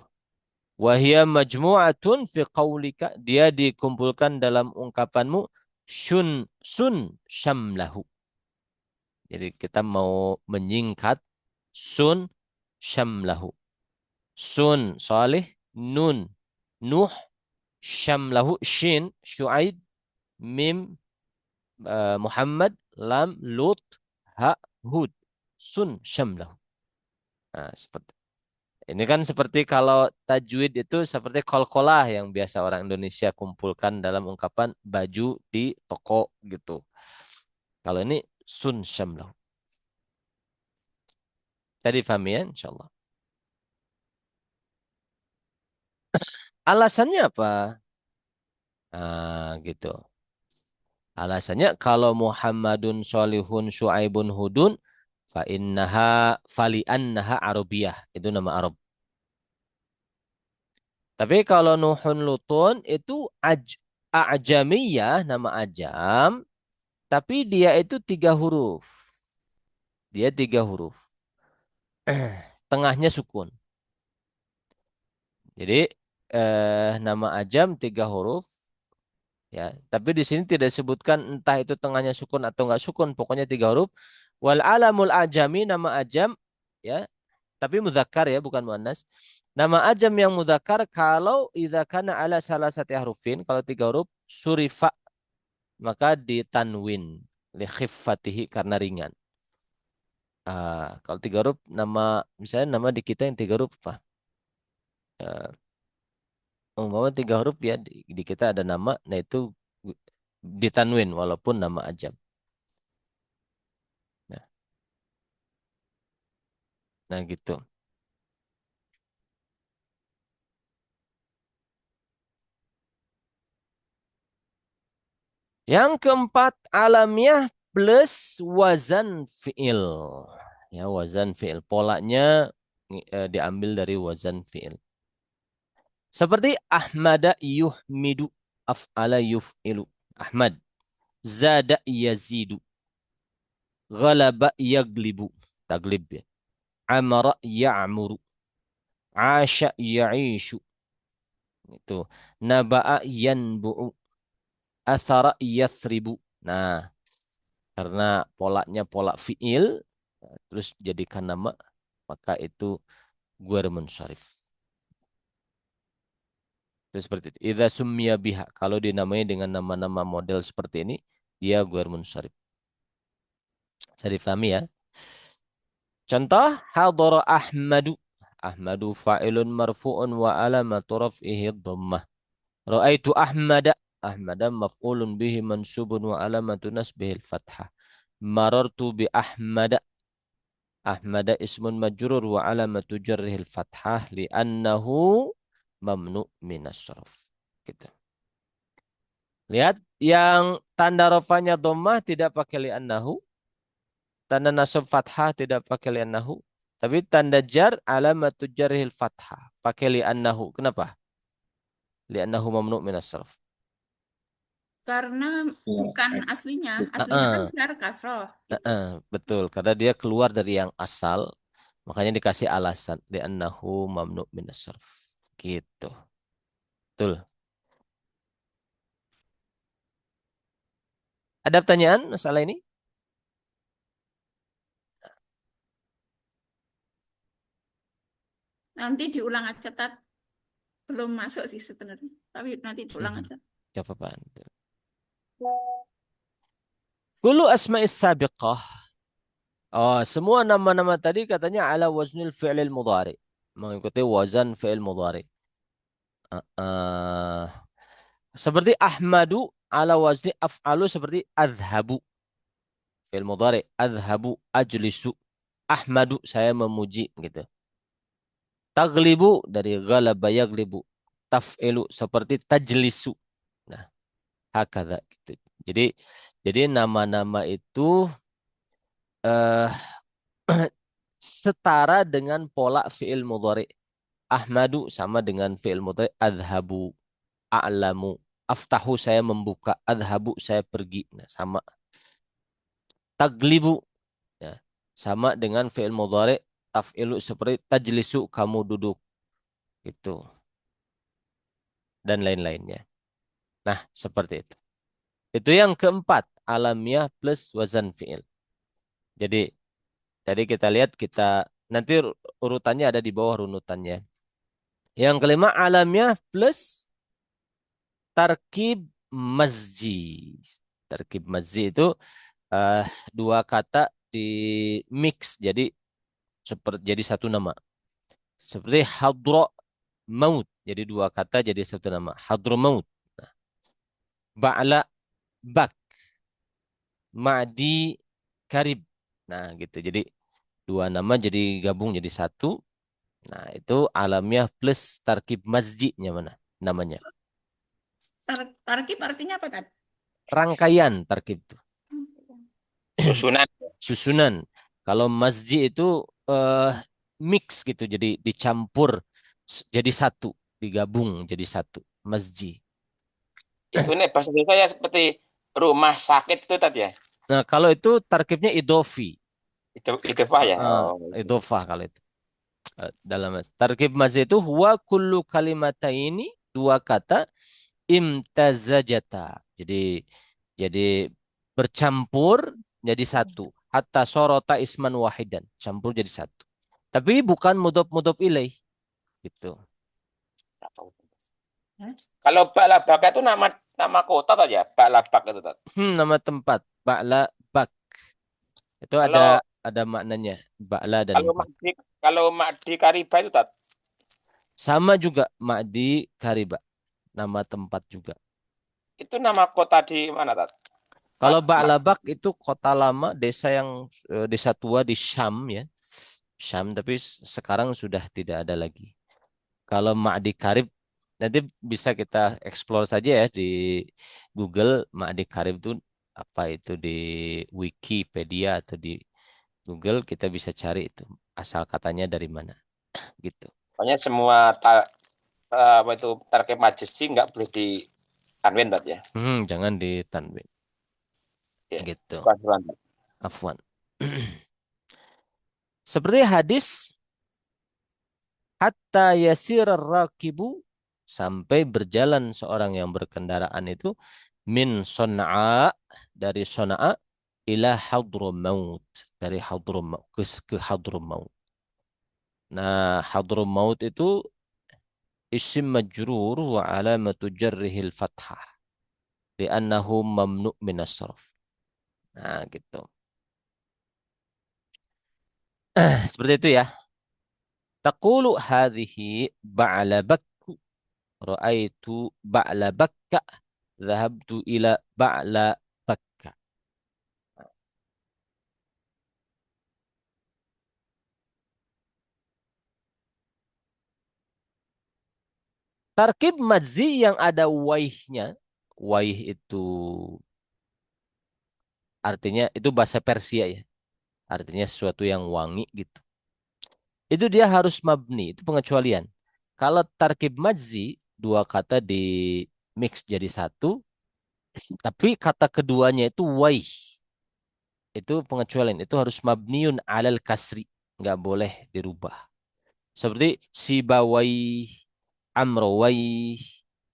Speaker 1: Wahia majmu'atun fi qawlika. Dia dikumpulkan dalam ungkapanmu. Sun syamlahu. Jadi kita mau menyingkat. Sun syamlahu. Sun Salih, Nun, Nuh, syamlahu, Shin, Syuaib, Mim, Muhammad, Lam, Lut, Ha, Hud. Sun syamlahu. Nah, seperti ini kan seperti kalau tajwid itu seperti kol-kolah yang biasa orang Indonesia kumpulkan dalam ungkapan baju di toko gitu. Kalau ini sun syamlahu. Jadi paham ya insyaallah. Alasannya apa? Nah, gitu. Alasannya kalau Muhammadun Solihun Syuaibun Hudun fali'annaha Arabiyah. Itu nama Arab. Tapi kalau Nuhun Lutun itu A'jamiyah, nama Ajam. Tapi dia itu 3 huruf. Dia 3 huruf. Tengahnya sukun. Jadi nama Ajam 3 huruf. Ya, tapi di sini tidak disebutkan entah itu tengahnya sukun atau enggak sukun, pokoknya 3 huruf. Wal alamul ajami, nama ajam, ya, tapi mudzakkar ya, bukan muannas. Nama ajam yang mudzakkar kalau idza kana ala salasati harufin, kalau 3 huruf surifa, maka ditanwin li khiffatihi karena ringan. Kalau 3 huruf nama, misalnya nama di kita yang 3 huruf apa? Umpama 3 huruf ya di kita ada nama, nah itu ditanwin walaupun nama ajam. Nah, nah gitu. Yang keempat, alamiah plus wazan fi'il. Ya, wazan fi'il. Polanya diambil dari wazan fi'il. Seperti Ahmada yuhmidu, af'ala yuf'ilu. Ahmad. Zada yazidu. Ghalaba yaglibu. Taglib ya. Amara ya'muru. Asha ya'ishu. Itu. Naba'a yanbu'u. Athara yathribu. Nah, karena polanya pola fi'il, terus jadikan nama, maka itu guar munsharif. Itu seperti itu. Idza summiya biha, kalau dinamai dengan nama-nama model seperti ini, dia guar munsharif. Bisa difahami ya? Contoh, hadara Ahmadu. Ahmadu fa'ilun marfu'un wa alamatu raf'ihi dhammah. Ra'aitu Ahmada. Ahmada maf'ulun bihi mansubun wa alamatu nasbihil fathah. Marartu bi Ahmada. Ahmada ismun majrur wa alamatu jarrihil fathah li'annahu mamnu minas sarf. Gitu. Lihat yang tanda rafanya dhammah tidak pakai li'annahu. Tanda nasab fathah tidak pakai li'annahu. Tapi tanda jar alamatu jarrihil fathah pakai li'annahu. Kenapa? Li'annahu mamnu minas sarf.
Speaker 3: Karena
Speaker 4: Ya,
Speaker 3: bukan aslinya kan
Speaker 1: Heeh.
Speaker 3: jar kasroh gitu.
Speaker 1: Betul, karena dia keluar dari yang asal, makanya dikasih alasan li'annahu mamnu minas sarf. Gitu. Betul. Ada pertanyaan masalah ini?
Speaker 3: Nanti diulang aja, Tat. Belum masuk sih sebenarnya. Tapi nanti diulang aja.
Speaker 1: Jawaban. Kullu asma'is sabiqah. Oh, semua nama-nama tadi katanya ala waznil fi'lil mudhari. Mengikuti wazan fi'il mudhari. Eh, seperti Ahmadu ala wazni af'alu seperti adhabu. Fi'il mudhari. Adhabu ajlisu. Ahmadu saya memuji gitu. Taglibu dari ghalaba yaglibu. Taf'ilu seperti tajlisu. Nah, hakadha gitu. Jadi nama-nama itu eh setara dengan pola fi'il mudhari. Ahmadu sama dengan fi'il mudhari adhabu, a'lamu, aftahu saya membuka, adhabu saya pergi. Nah, sama. Taglibu ya. Sama dengan fi'il mudhari taf'ilu seperti tajlisu kamu duduk gitu dan lain-lainnya. Nah, seperti itu. Itu yang keempat, alamiah plus wazan fi'il. Jadi tadi kita lihat nanti urutannya ada di bawah runutannya. Yang kelima alamiah plus tarkib mazji. Tarkib mazji itu eh, dua kata di mix jadi satu nama. Seperti hadro maut. Jadi dua kata jadi satu nama. Hadro maut. Nah, ba'la bak. Ma'di karib. Nah gitu. Jadi dua nama jadi gabung jadi satu. Nah itu alamiah plus tarkib masjidnya mana namanya.
Speaker 3: Tarkib artinya apa, Tat?
Speaker 1: Rangkaian tarkib itu.
Speaker 5: Susunan.
Speaker 1: Susunan. Kalau masjid itu mix gitu. Jadi dicampur jadi satu. Digabung jadi satu. Masjid.
Speaker 5: Itu nih bahasa Indonesia ya seperti rumah sakit itu tadi ya.
Speaker 1: Nah kalau itu tarkibnya idofi.
Speaker 5: Itu Fah ya. Oh.
Speaker 1: Idofah kalau itu. Dalam tarkib masjid itu huwa kullu kalimataini dua kata imtazajata. Jadi bercampur jadi satu. Hatta sorota isman wahidan. Campur jadi satu. Tapi bukan mudhof ilaih. Gitu.
Speaker 5: Kalau Ba'labak itu nama nama kota tadi ya, Ba'labak itu tadi.
Speaker 1: Nama tempat. Ba'la bak. Itu
Speaker 5: Kalau
Speaker 1: ada maknanya. Ba'la dan
Speaker 5: kalau
Speaker 1: bak.
Speaker 5: Ma'di Kariba itu tadi.
Speaker 1: Sama juga Ma'di Kariba. Nama tempat juga.
Speaker 5: Itu nama kota di mana tadi?
Speaker 1: Kalau Ba'labak itu kota lama, desa tua di Syam ya. Syam, tapi sekarang sudah tidak ada lagi. Kalau Ma'di Karib, nanti bisa kita explore saja ya di Google. Ma'di Karib itu apa itu di Wikipedia atau di Google kita bisa cari itu asal katanya dari mana gitu.
Speaker 5: Pokoknya semua apa itu tarkib majesi nggak boleh di tanwin tadi ya.
Speaker 1: Jangan di tanwin
Speaker 5: Ya.
Speaker 1: gitu.
Speaker 5: Suka-suka.
Speaker 1: Afwan. Seperti hadis hatta yasir rakibu sampai berjalan seorang yang berkendaraan itu min Son'a dari Son'a ila Hadramaut dari Hadramaut ke Hadramaut. Nah, Hadramaut itu isim majrur wa alamatu jarrihil fathah li'annahu mamnu' min as-sarf. Nah, gitu. Seperti itu ya. Taqulu hadhihi ba'labak ra'aitu ba'labakka dhahabtu ila ba'labakka. Tarkib madzi yang ada waihnya. Waih itu artinya itu bahasa Persia ya. Artinya sesuatu yang wangi gitu. Itu dia harus mabni, itu pengecualian. Kalau tarkib madzi, dua kata di mix jadi satu, tapi kata keduanya itu waih. Itu pengecualian, itu harus mabniun alal kasri, nggak boleh dirubah. Seperti sibawai, amrowai,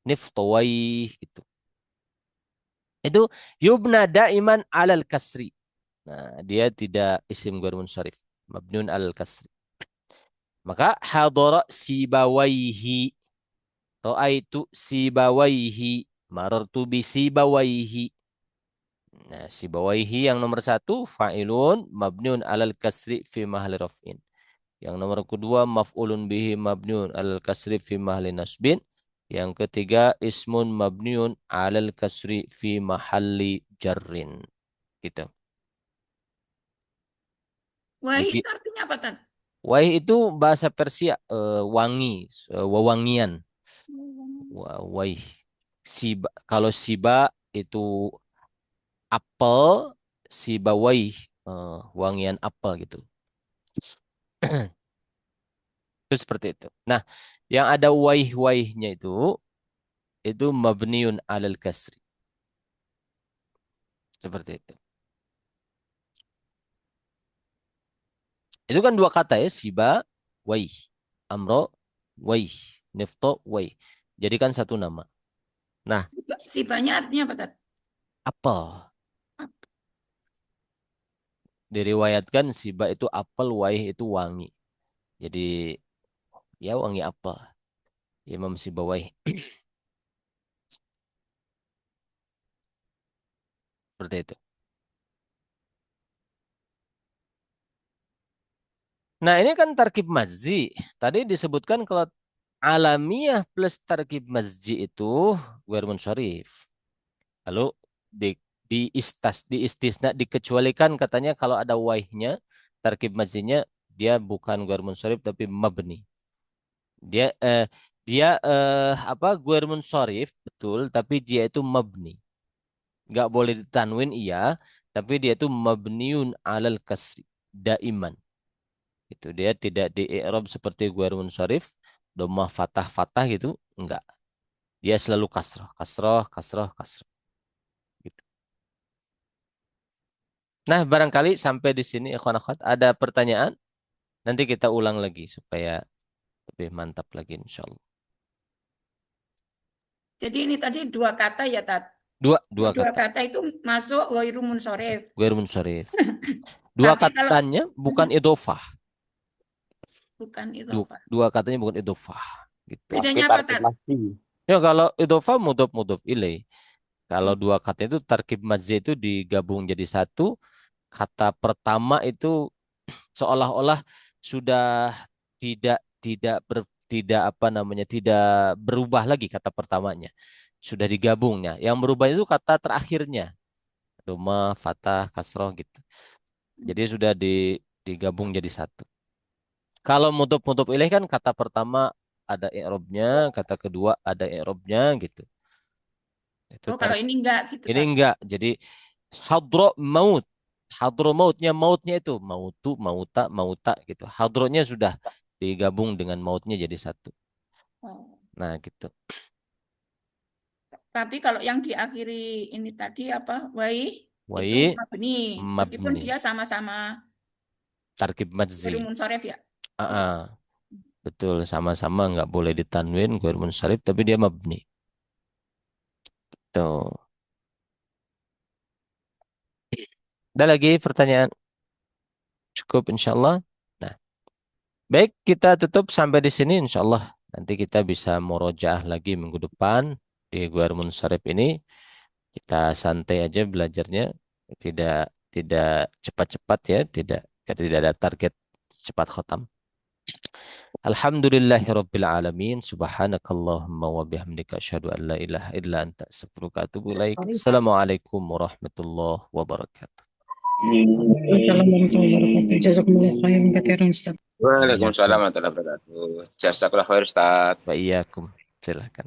Speaker 1: niftowai, gitu. Itu yubna daiman alal kasri. Nah, dia tidak isim ghair munsharif, mabniun alal kasri. Maka hadara sibawaihi. Ra'aitu sibawaihi. Marartu bi sibawaihi. Nah, sibawaihi yang nomor satu fa'ilun mabniun alal kasri fi mahali raf'in. Yang nomor kedua maf'ulun bihi mabniun alal kasri fi mahali nasbin. Yang ketiga ismun mabniun alal kasri fi mahalli jarrin. Gitu.
Speaker 3: Wahid
Speaker 1: Jadi
Speaker 3: itu artinya apa, Tat?
Speaker 1: waih itu bahasa Persia wangi, wewangian. Waih. Siba, kalau siba itu apel, siba waih wangian apel gitu. Itu seperti itu. Nah, yang ada waih-waihnya itu mabniun alal kasri. Seperti itu. Itu kan dua kata ya, siba, waih. Amro, waih. Nifto, waih. Jadi kan satu nama. Nah,
Speaker 3: Sibanya artinya apa, Tat?
Speaker 1: apel. Diriwayatkan siba itu apel, waih itu wangi. Jadi ya wangi apel. Imam Sibawaih. Seperti itu. Nah, ini kan tarkib mazzi. Tadi disebutkan kalau alamiah plus tarkib mazzi itu ghair munsharif. Lalu di istisna dikecualikan katanya kalau ada waihnya tarkib mazzinya dia bukan ghair munsharif tapi mabni. Dia apa ghair munsharif betul tapi dia itu mabni. Nggak boleh ditanwin iya, tapi dia itu mabniun alal kasri daiman. Itu dia tidak di i'rab seperti ghair munsharif, dhammah fathah fathah gitu, enggak. Dia selalu kasrah, kasrah, kasrah, kasrah. Gitu. Nah, barangkali sampai di sini ikhwan akhwat ada pertanyaan, nanti kita ulang lagi supaya lebih mantap lagi insyaallah.
Speaker 3: Jadi ini tadi dua kata ya, Tat?
Speaker 1: Dua
Speaker 3: Dua
Speaker 1: kata.
Speaker 3: kata itu masuk ghairu munsharif.
Speaker 1: Ghair munsharif. Dua
Speaker 3: Tapi kalau
Speaker 1: katanya bukan idhofah.
Speaker 3: bukan itu
Speaker 1: Dua,
Speaker 3: apa?
Speaker 1: dua katanya bukan idhofah. Gitu.
Speaker 5: Tapi
Speaker 3: Bedanya apa,
Speaker 5: tarkib
Speaker 3: Tat?
Speaker 5: masih.
Speaker 1: Ya kalau idhofah mudhof ilaih. Kalau
Speaker 3: Oh,
Speaker 1: dua kata itu tarkib mazzi itu digabung jadi satu. Kata pertama itu seolah-olah sudah tidak apa namanya tidak berubah lagi kata pertamanya. Sudah digabungnya. Yang berubah itu kata terakhirnya. Doma, fatah, kasroh gitu. Jadi sudah digabung jadi satu. Kalau mudhof ilaih kan kata pertama ada i'rabnya, kata kedua ada i'rabnya gitu. Itu
Speaker 3: oh, kalau ini enggak gitu,
Speaker 1: ini
Speaker 3: Tat.
Speaker 1: enggak. Jadi hadro maut. Hadro mautnya itu mautu, mauta, mauta gitu. Hadronya sudah digabung dengan mautnya jadi satu.
Speaker 3: Oh.
Speaker 1: Nah, gitu.
Speaker 3: Tapi kalau yang diakhiri ini tadi apa? Wai itu
Speaker 1: Wai
Speaker 3: mabni, meskipun
Speaker 1: mabni.
Speaker 3: dia sama-sama
Speaker 1: Tarkib
Speaker 3: ghairu
Speaker 1: majzi.
Speaker 3: munsharif ya. Iya.
Speaker 1: Ah, betul, sama-sama nggak boleh ditanwin, ghair munsharif, tapi dia mabni. Tuh. Ada lagi pertanyaan? Cukup insyaallah. Nah, baik kita tutup sampai di sini insyaallah. Nanti kita bisa murojaah lagi minggu depan di ghair munsharif ini. Kita santai aja belajarnya, tidak tidak cepat-cepat ya, tidak ada target cepat khatam. Alhamdulillahirabbil alamin, subhanakallahumma wa bihamdika asyhadu an la ilaha illa anta astaghfiruka wa atubu ilaik. Assalamualaikum warahmatullahi wabarakatuh.
Speaker 2: Waalaikumsalam warahmatullahi wabarakatuh. Jazakumullah khairan katsiran, Ustaz.
Speaker 5: Waalaikumsalam
Speaker 1: Iyyakum
Speaker 5: warahmatullahi wabarakatuh. Jazakallah khair, Ustaz.
Speaker 1: wa iyyakum. Silakan.